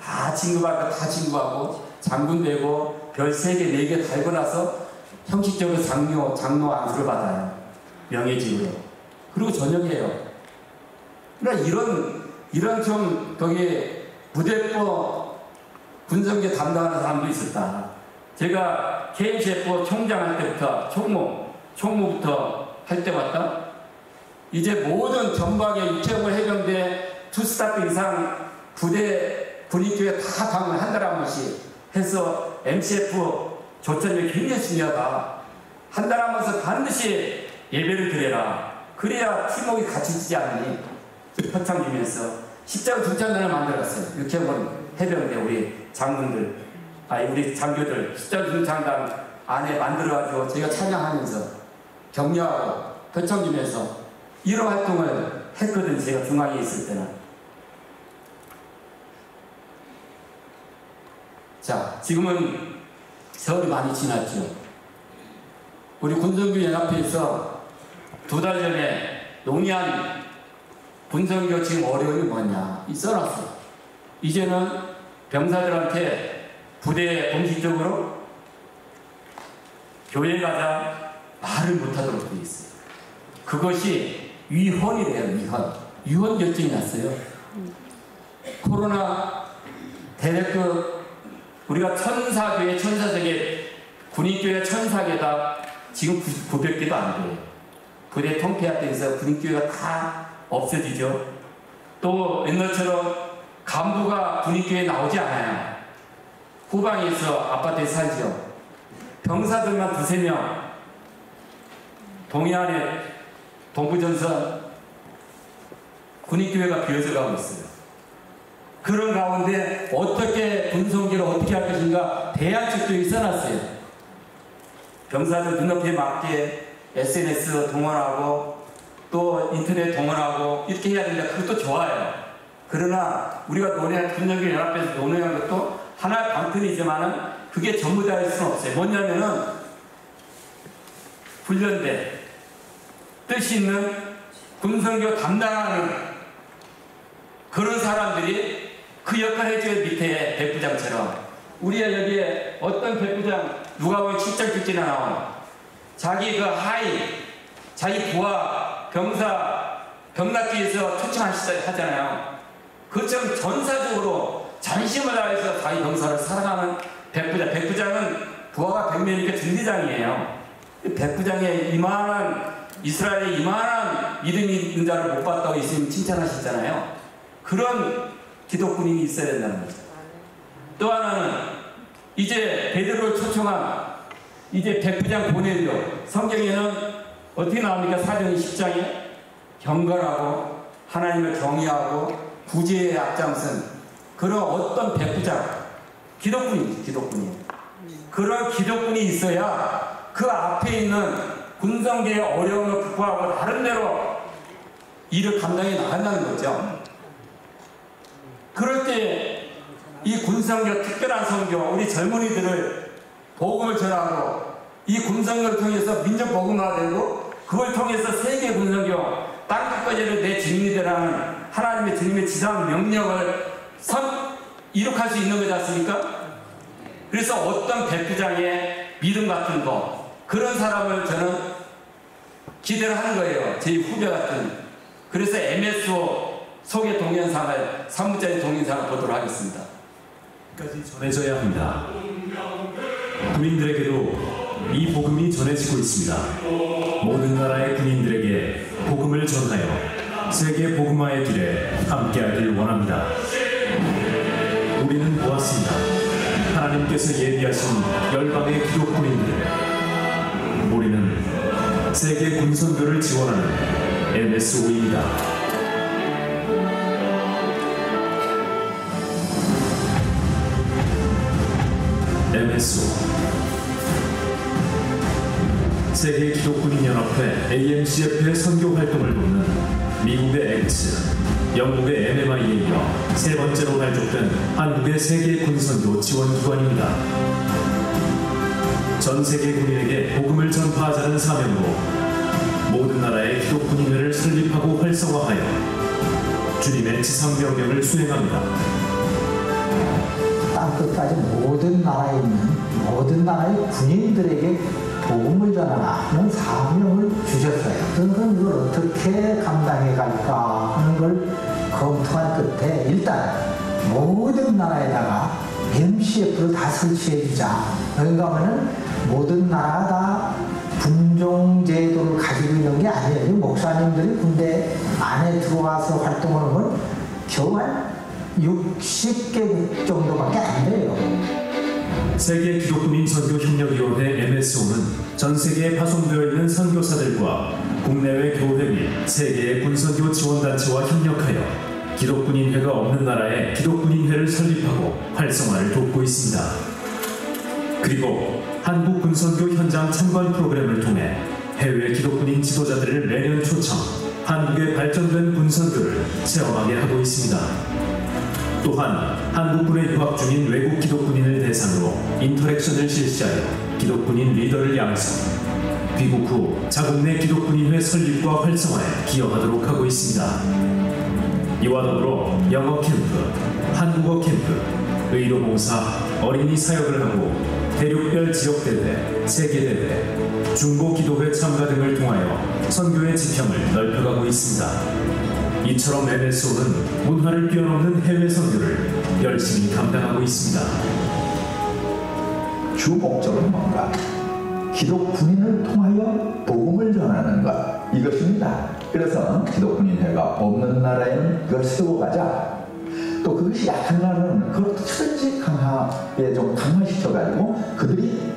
다 진급할 거 다 진급하고 장군 되고 별 3개, 4개 달고 나서 형식적으로 장로 안수를 받아요. 명예직으로. 그리고 전역해요. 그러니까 이런 좀 거기 부대법 군성교 담당하는 사람도 있었다. 제가 KMCF 총장 할 때부터 총무부터 할 때마다 이제 모든 전방의 육체부 해병대 2스타트 이상 부대 군인교회 다 방문 한 달에 한 번씩 해서 MCF 조천이 굉장히 중요하다. 한 달에 한 번씩 반드시 예배를 드려라. 그래야 팀워크가 같이 지지 않으니 표창 주면서 십자가 중창단을 만들었어요. 육체부 해병대 우리 장군들, 우리 장교들 십자가 중창단 안에 만들어가지고 저희가 찬양하면서 격려하고 표창 주면서 이런 활동을 했거든, 제가 중앙에 있을 때는. 자, 지금은 세월이 많이 지났죠. 우리 군성교연합회에서 2달 전에 논의한 군성교 지금 어려움이 뭐냐 이 써놨어요. 이제는 병사들한테 부대에 공식적으로 교회 가자 말을 못하도록 되어 있어요. 그것이 위헌이래요. 위헌 결정이 났어요. 코로나 대대급 우리가 천사교회 천사석에 군인교회 천사교회다 지금 900개도 안 돼요. 부대 통폐합돼서 군인교회가 다 없어지죠. 또 옛날처럼 간부가 군인교회에 나오지 않아요. 후방에서 아파트에 살죠. 병사들만 2~3명 동해안에 동부전선 군인교회가 비어져 가고 있어요. 그런 가운데 어떻게 군성교를 어떻게 할 것인가 대안책도 써놨어요. 병사들 눈높이에 맞게 SNS 동원하고 또 인터넷 동원하고 이렇게 해야 된다. 그것도 좋아요. 그러나 우리가 논의한 군성교 연합회에서 논의한 것도 하나의 방편이지만은 그게 전부 다일 수는 없어요. 뭐냐면은 훈련대 뜻이 있는 군성교 담당하는 그런 사람들이 그 역할을 해줘야 밑에 백부장처럼. 우리가 여기에 어떤 백부장 누가 보면 출장길지나 나오는 자기 그 하이 자기 부하 병사 병납기에서 초청하잖아요. 그처럼 전사적으로 전심을 다해서 자기 병사를 사랑하는 백부장. 백부장은 부하가 100명이니까 중대장이에요. 백부장의 이만한 이스라엘의 이만한 믿음이 있는 자를 못 봤다고 예수님 칭찬하셨잖아요. 그런 기독군인이 있어야 된다는 거죠. 또 하나는 이제 베드로를 초청한 이제 백부장 보내려. 성경에는 어떻게 나옵니까? 사도행 10장에 경건하고 하나님을 경외하고 구제에 앞장선 그런 어떤 백부장 기독군인 그런 기독군이 있어야 그 앞에 있는 군성교의 어려움을 극복하고 나름대로 일을 감당해 나간다는 거죠. 그럴 때 이 군성교 특별한 선교 우리 젊은이들을 복음을 전하고 이 군성교를 통해서 민족 복음화되고 그걸 통해서 세계 군성교 땅끝까지를 내 증인이라는 하나님의 주님의 지상 명령을 이룩할 수 있는 거지 않습니까? 그래서 어떤 백부장의 믿음 같은 거 그런 사람을 저는 기대를 하는 거예요. 제 후배 같은. 그래서 MSO 소개 동영상을 3분짜리 동영상을 보도록 하겠습니다. 까지 전해져야 합니다. 군인들에게도 이 복음이 전해지고 있습니다. 모든 나라의 군인들에게 복음을 전하여 세계 복음화의 길에 함께하길 원합니다. 우리는 보았습니다. 하나님께서 예비하신 열방의 기독군인들. 우리는 세계 군선교를 지원하는 MSO입니다. MSO 세계 기독군인연합회 AMCF의 선교 활동을 돕는 미국의 X, 영국의 MMI에 이어 3번째로 발족된 한국의 세계 군선교 지원기관입니다. 전 세계 군인에게 복음을 전파하자는 사명으로 모든 나라의 기독군인회를 설립하고 활성화하여 주님의 지상명령을 수행합니다. 땅끝까지 모든 나라에 있는 모든 나라의 군인들에게 복음을 전하는 사명을 주셨어요. 그래서 이걸 어떻게 감당해 갈까 하는 걸 검토한 끝에 일단 모든 나라에다가 MCF를 다 설치해 주자. 그런가 하면은 모든 나라가 다 군종 제도를 가지고 있는 게 아니에요. 목사님들이 군대 안에 들어와서 활동하는 건 겨우 한 60개국 정도밖에 안 돼요. 세계 기독군인 선교협력위원회 MSO는 전 세계에 파송되어 있는 선교사들과 국내외 교회 및 세계의 군선교 지원단체와 협력하여 기독군인회가 없는 나라에 기독군인회를 설립하고 활성화를 돕고 있습니다. 그리고 한국 군선교 현장 참관 프로그램을 통해 해외 기독군인 지도자들을 매년 초청, 한국의 발전된 군선교를 체험하게 하고 있습니다. 또한 한국군에 유학 중인 외국 기독군인을 대상으로 인터랙션을 실시하여 기독군인 리더를 양성, 귀국 후 자국 내 기독군인회 설립과 활성화에 기여하도록 하고 있습니다. 이와 더불어 영어 캠프, 한국어 캠프, 의료 봉사, 어린이 사역을 하고 대륙별 지역대회, 세계대회, 중보기도회 참가 등을 통하여 선교의 지평을 넓혀가고 있습니다. 이처럼 MSO는 문화를 뛰어넘는 해외 선교를 열심히 감당하고 있습니다. 주 목적은 뭔가? 기독군인을 통하여 복음을 전하는 것, 이것입니다. 그래서 기독군인회가 없는 나라에는 이걸 세워가자. 또 그것이 약한 나라는 그걸 철저히 강하게 좀 강화시켜가지고 그들이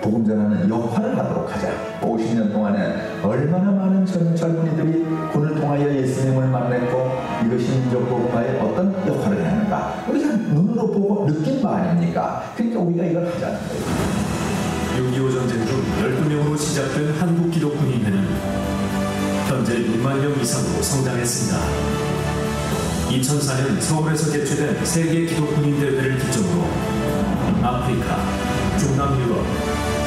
복음 전하는 역할을 하도록 하자. 50년 동안에 얼마나 많은 젊은이들이 군을 통하여 예수님을 만났고 이것이 민족 복음화의 어떤 역할을 하는가. 우리가 눈으로 보고 느낀 바 아닙니까? 그러니까 우리가 이걸 하자는 거예요. 6.25 전쟁 중 12명으로 시작된 한국 기독군인회는 현재 6만 명 이상으로 성장했습니다. 2004년 서울에서 개최된 세계 기독군인 대회를 기점으로 아프리카, 중남유럽,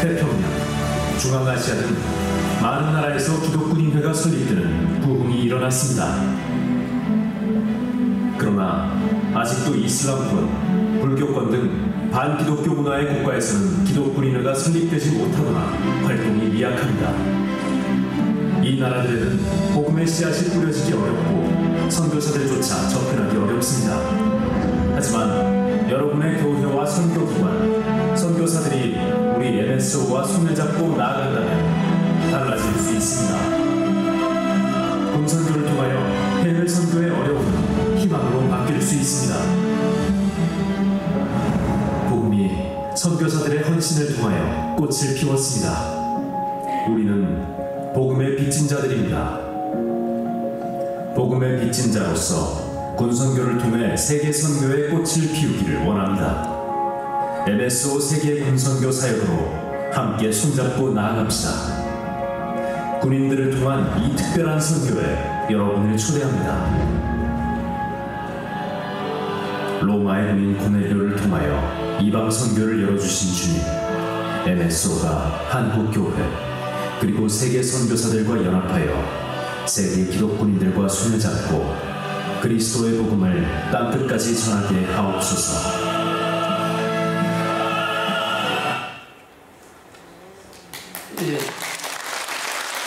태평양, 중앙아시아 등 많은 나라에서 기독군인회가 설립되는 부흥이 일어났습니다. 그러나 아직도 이슬람권, 불교권 등 반기독교 문화의 국가에서는 기독군인회가 설립되지 못하거나 활동이 미약합니다. 이 나라들에는 복음의 씨앗이 뿌려지기 어렵고 선교사들조차 접근하기 어렵습니다. 하지만 여러분의 교회와 선교기관, 선교사들이 우리 MSO와 손을 잡고 나아간다면 달라질 수 있습니다. 군선교를 통하여 해외 선교의 어려움은 희망으로 바뀔 수 있습니다. 복음이 선교사들의 헌신을 통하여 꽃을 피웠습니다. 우리는 복음의 빚진 자들입니다. 복음의 빚진 자로서 군선교를 통해 세계 선교의 꽃을 피우기를 원합니다. MSO 세계 군선교 사역으로 함께 손잡고 나아갑시다. 군인들을 통한 이 특별한 선교에 여러분을 초대합니다. 로마의 군인 고넬료를 통하여 이방 선교를 열어주신 주님, MSO가 한국교회 그리고 세계 선교사들과 연합하여 세계 기독군인들과 손을 잡고 그리스도의 복음을 땅끝까지 전하게 하옵소서.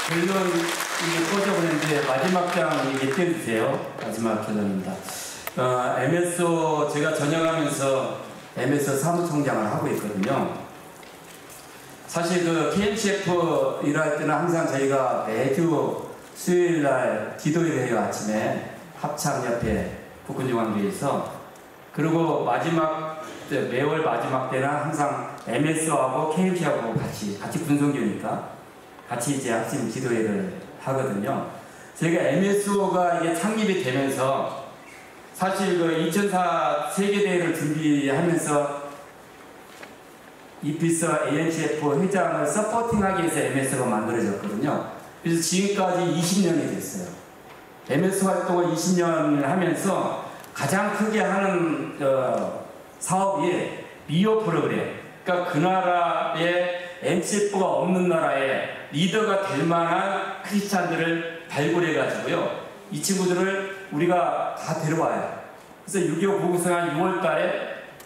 결론 이게 꺼져버렸는데 마지막 장 이게 떼주세요. 마지막 결론입니다. MSO 제가 전역하면서 MSO 사무총장을 하고 있거든요. 사실 그 KMCF 일할 때는 항상 저희가 매주 수요일날 기도를 해요. 아침에 합창협회 북군중앙교회에서. 그리고 마지막 매월 마지막 때는 항상 MSO하고 KMC하고 같이 군성교니까 같이 이제 아침 기도회를 하거든요. 저희가 MSO가 이게 창립이 되면서 사실 그 2004 세계대회를 준비하면서 이피서 ANCF 회장을 서포팅하기 위해서 MSO가 만들어졌거든요. 그래서 지금까지 20년이 됐어요. MS 활동을 20년을 하면서 가장 크게 하는 사업이 미오 프로그램. 그러니까 그 나라에 MCF가 없는 나라에 리더가 될 만한 크리스찬들을 발굴해가지고요. 이 친구들을 우리가 다 데려와요. 그래서 6.25 구국성한 6월 달에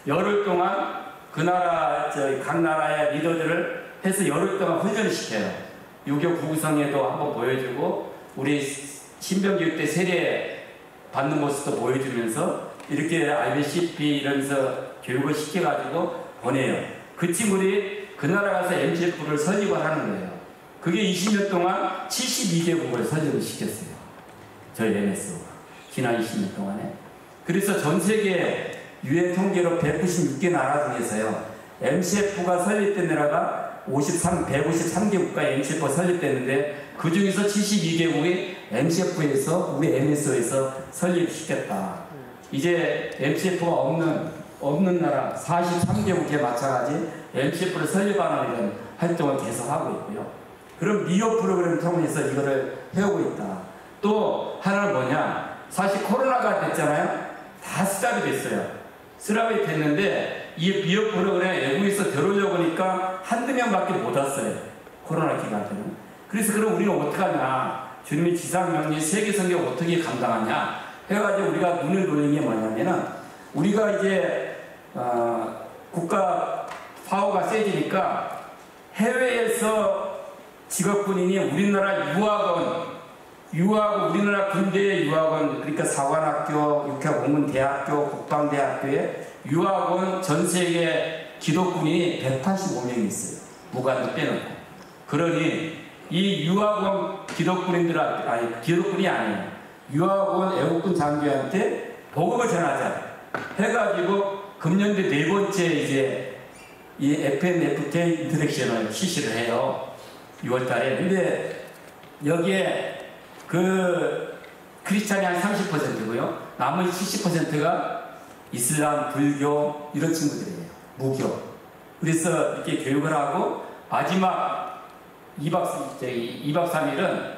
열흘 동안 그 나라, 각 나라의 리더들을 해서 열흘 동안 훈련을 시켜요. 6.25 구국성에도 한번 보여주고, 우리 신병교육 때 세례 받는 모습도 보여주면서 이렇게 IBCP 이러면서 교육을 시켜가지고 보내요. 그 친구들이 그 나라 가서 MCF를 설립을 하는 거예요. 그게 20년 동안 72개국을 설립을 시켰어요. 저희 MSO가. 지난 20년 동안에. 그래서 전 세계 유엔 통계로 196개 나라 중에서요. MCF가 설립된 나라가 153개국가에 MCF가 설립됐는데 그 중에서 72개국이 MCF에서 우리 MSO에서 설립시켰다. 이제 MCF가 없는 나라 43개국에 마찬가지 MCF를 설립하는 이런 활동을 계속하고 있고요. 그럼 미오 프로그램을 통해서 이거를 해오고 있다. 또 또 하나는 뭐냐, 사실 코로나가 됐잖아요. 다 스탑이 됐어요. 스탑이 됐는데 이 비업 프로그램 외국에서 들어오려고 하니까 한두 명밖에 못 왔어요. 코로나 기간 때는. 그래서 그럼 우리는 어떡하냐, 주님의 지상명령 세계 선교 어떻게 감당하냐 해가지고 우리가 눈을 돌린 게 뭐냐면은, 우리가 이제 국가 파워가 세지니까 해외에서 직업군인이 우리나라 유학원, 우리나라 군대의 유학원, 그러니까 사관학교, 육해공군대학교, 국방대학교에 유학원 전 세계 기독군이 185명이 있어요. 무관도 빼놓고. 그러니 이 유학원 기독군인들한테, 아니 기독군이 아니에요, 유학원 애국군 장교한테 복음을 전하자 해가지고 금년도 4번째 이제 이 FNFK 인터랙션을 실시를 해요. 6월달에. 근데 여기에 그 크리스찬이 한 30%고요. 나머지 70%가 이슬람, 불교 이런 친구들이에요. 무교. 그래서 이렇게 교육을 하고 마지막 2박 3일은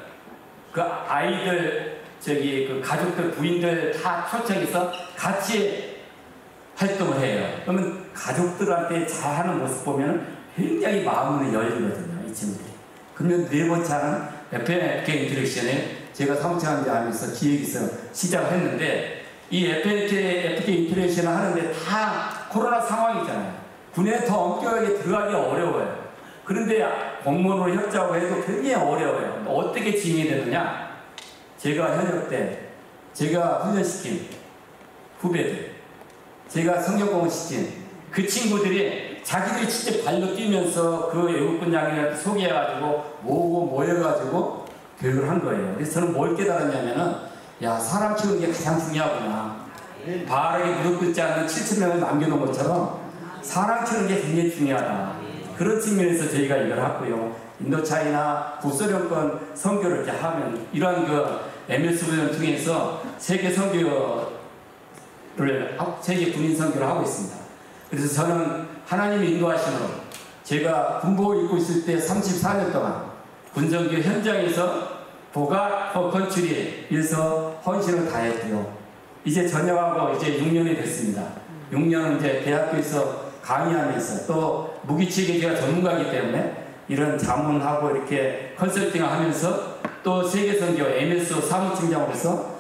그 아이들, 그 가족들, 부인들 다 초청해서 같이 활동을 해요. 그러면 가족들한테 잘하는 모습 보면 굉장히 마음이 열리거든요, 이 친구들이. 그러면 4번째 하는 FNFK 인터랙션에 제가 사무처장을 하면서 기획이 있어 시작을 했는데, 이 FNFK 인터랙션을 하는데 다 코로나 상황이잖아요. 군에 더 엄격하게 들어가기 어려워요. 그런데 공무원으로 협조하고 해도 굉장히 어려워요. 어떻게 진행이 되느냐? 제가 현역 때 제가 훈련시킨 후배들, 제가 성경공을 시킨 그 친구들이 자기들이 직접 발로 뛰면서 그 애국군 장교한테 소개해가지고 모여가지고 교육을 한 거예요. 그래서 저는 뭘 깨달았냐면은, 야, 사람 키우는 게 가장 중요하구나. 바알에게 무릎 꿇지 않는 7,000명을 남겨놓은 것처럼 사람 키우는 게 굉장히 중요하다. 그런 측면에서 저희가 이걸 하고요. 인도차이나 북소련권 선교를 이렇게 하면 이러한 그 MS 훈련을 통해서 세계 선교를, 세계 군인 선교를 하고 있습니다. 그래서 저는 하나님의 인도하심으로 제가 군복을 입고 있을 때 34년 동안 군정교 현장에서 보가 컨츄리에서 헌신을 다했고요. 이제 전역하고 이제 6년이 됐습니다. 6년은 이제 대학교에서 강의하면서 또 무기체계 제가 전문가이기 때문에 이런 자문하고 이렇게 컨설팅을 하면서 또 세계선교 MS 사무총장으로서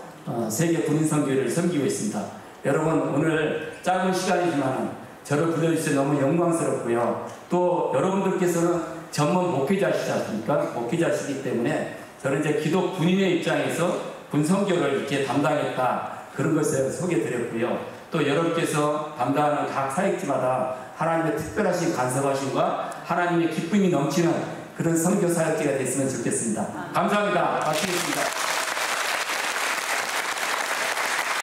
세계 군인선교를 섬기고 있습니다. 여러분, 오늘 짧은 시간이지만 저를 불러주셔서 너무 영광스럽고요. 또 여러분들께서는 전문 목회자시지 않습니까? 목회자시기 때문에 저는 이제 기독 군인의 입장에서 군선교를 이렇게 담당했다, 그런 것을 소개드렸고요. 또 여러분께서 담당하는 각 사역지마다 하나님의 특별하신 간섭하심과 하나님의 기쁨이 넘치는 그런 선교 사역지가 됐으면 좋겠습니다. 감사합니다. 마치겠습니다.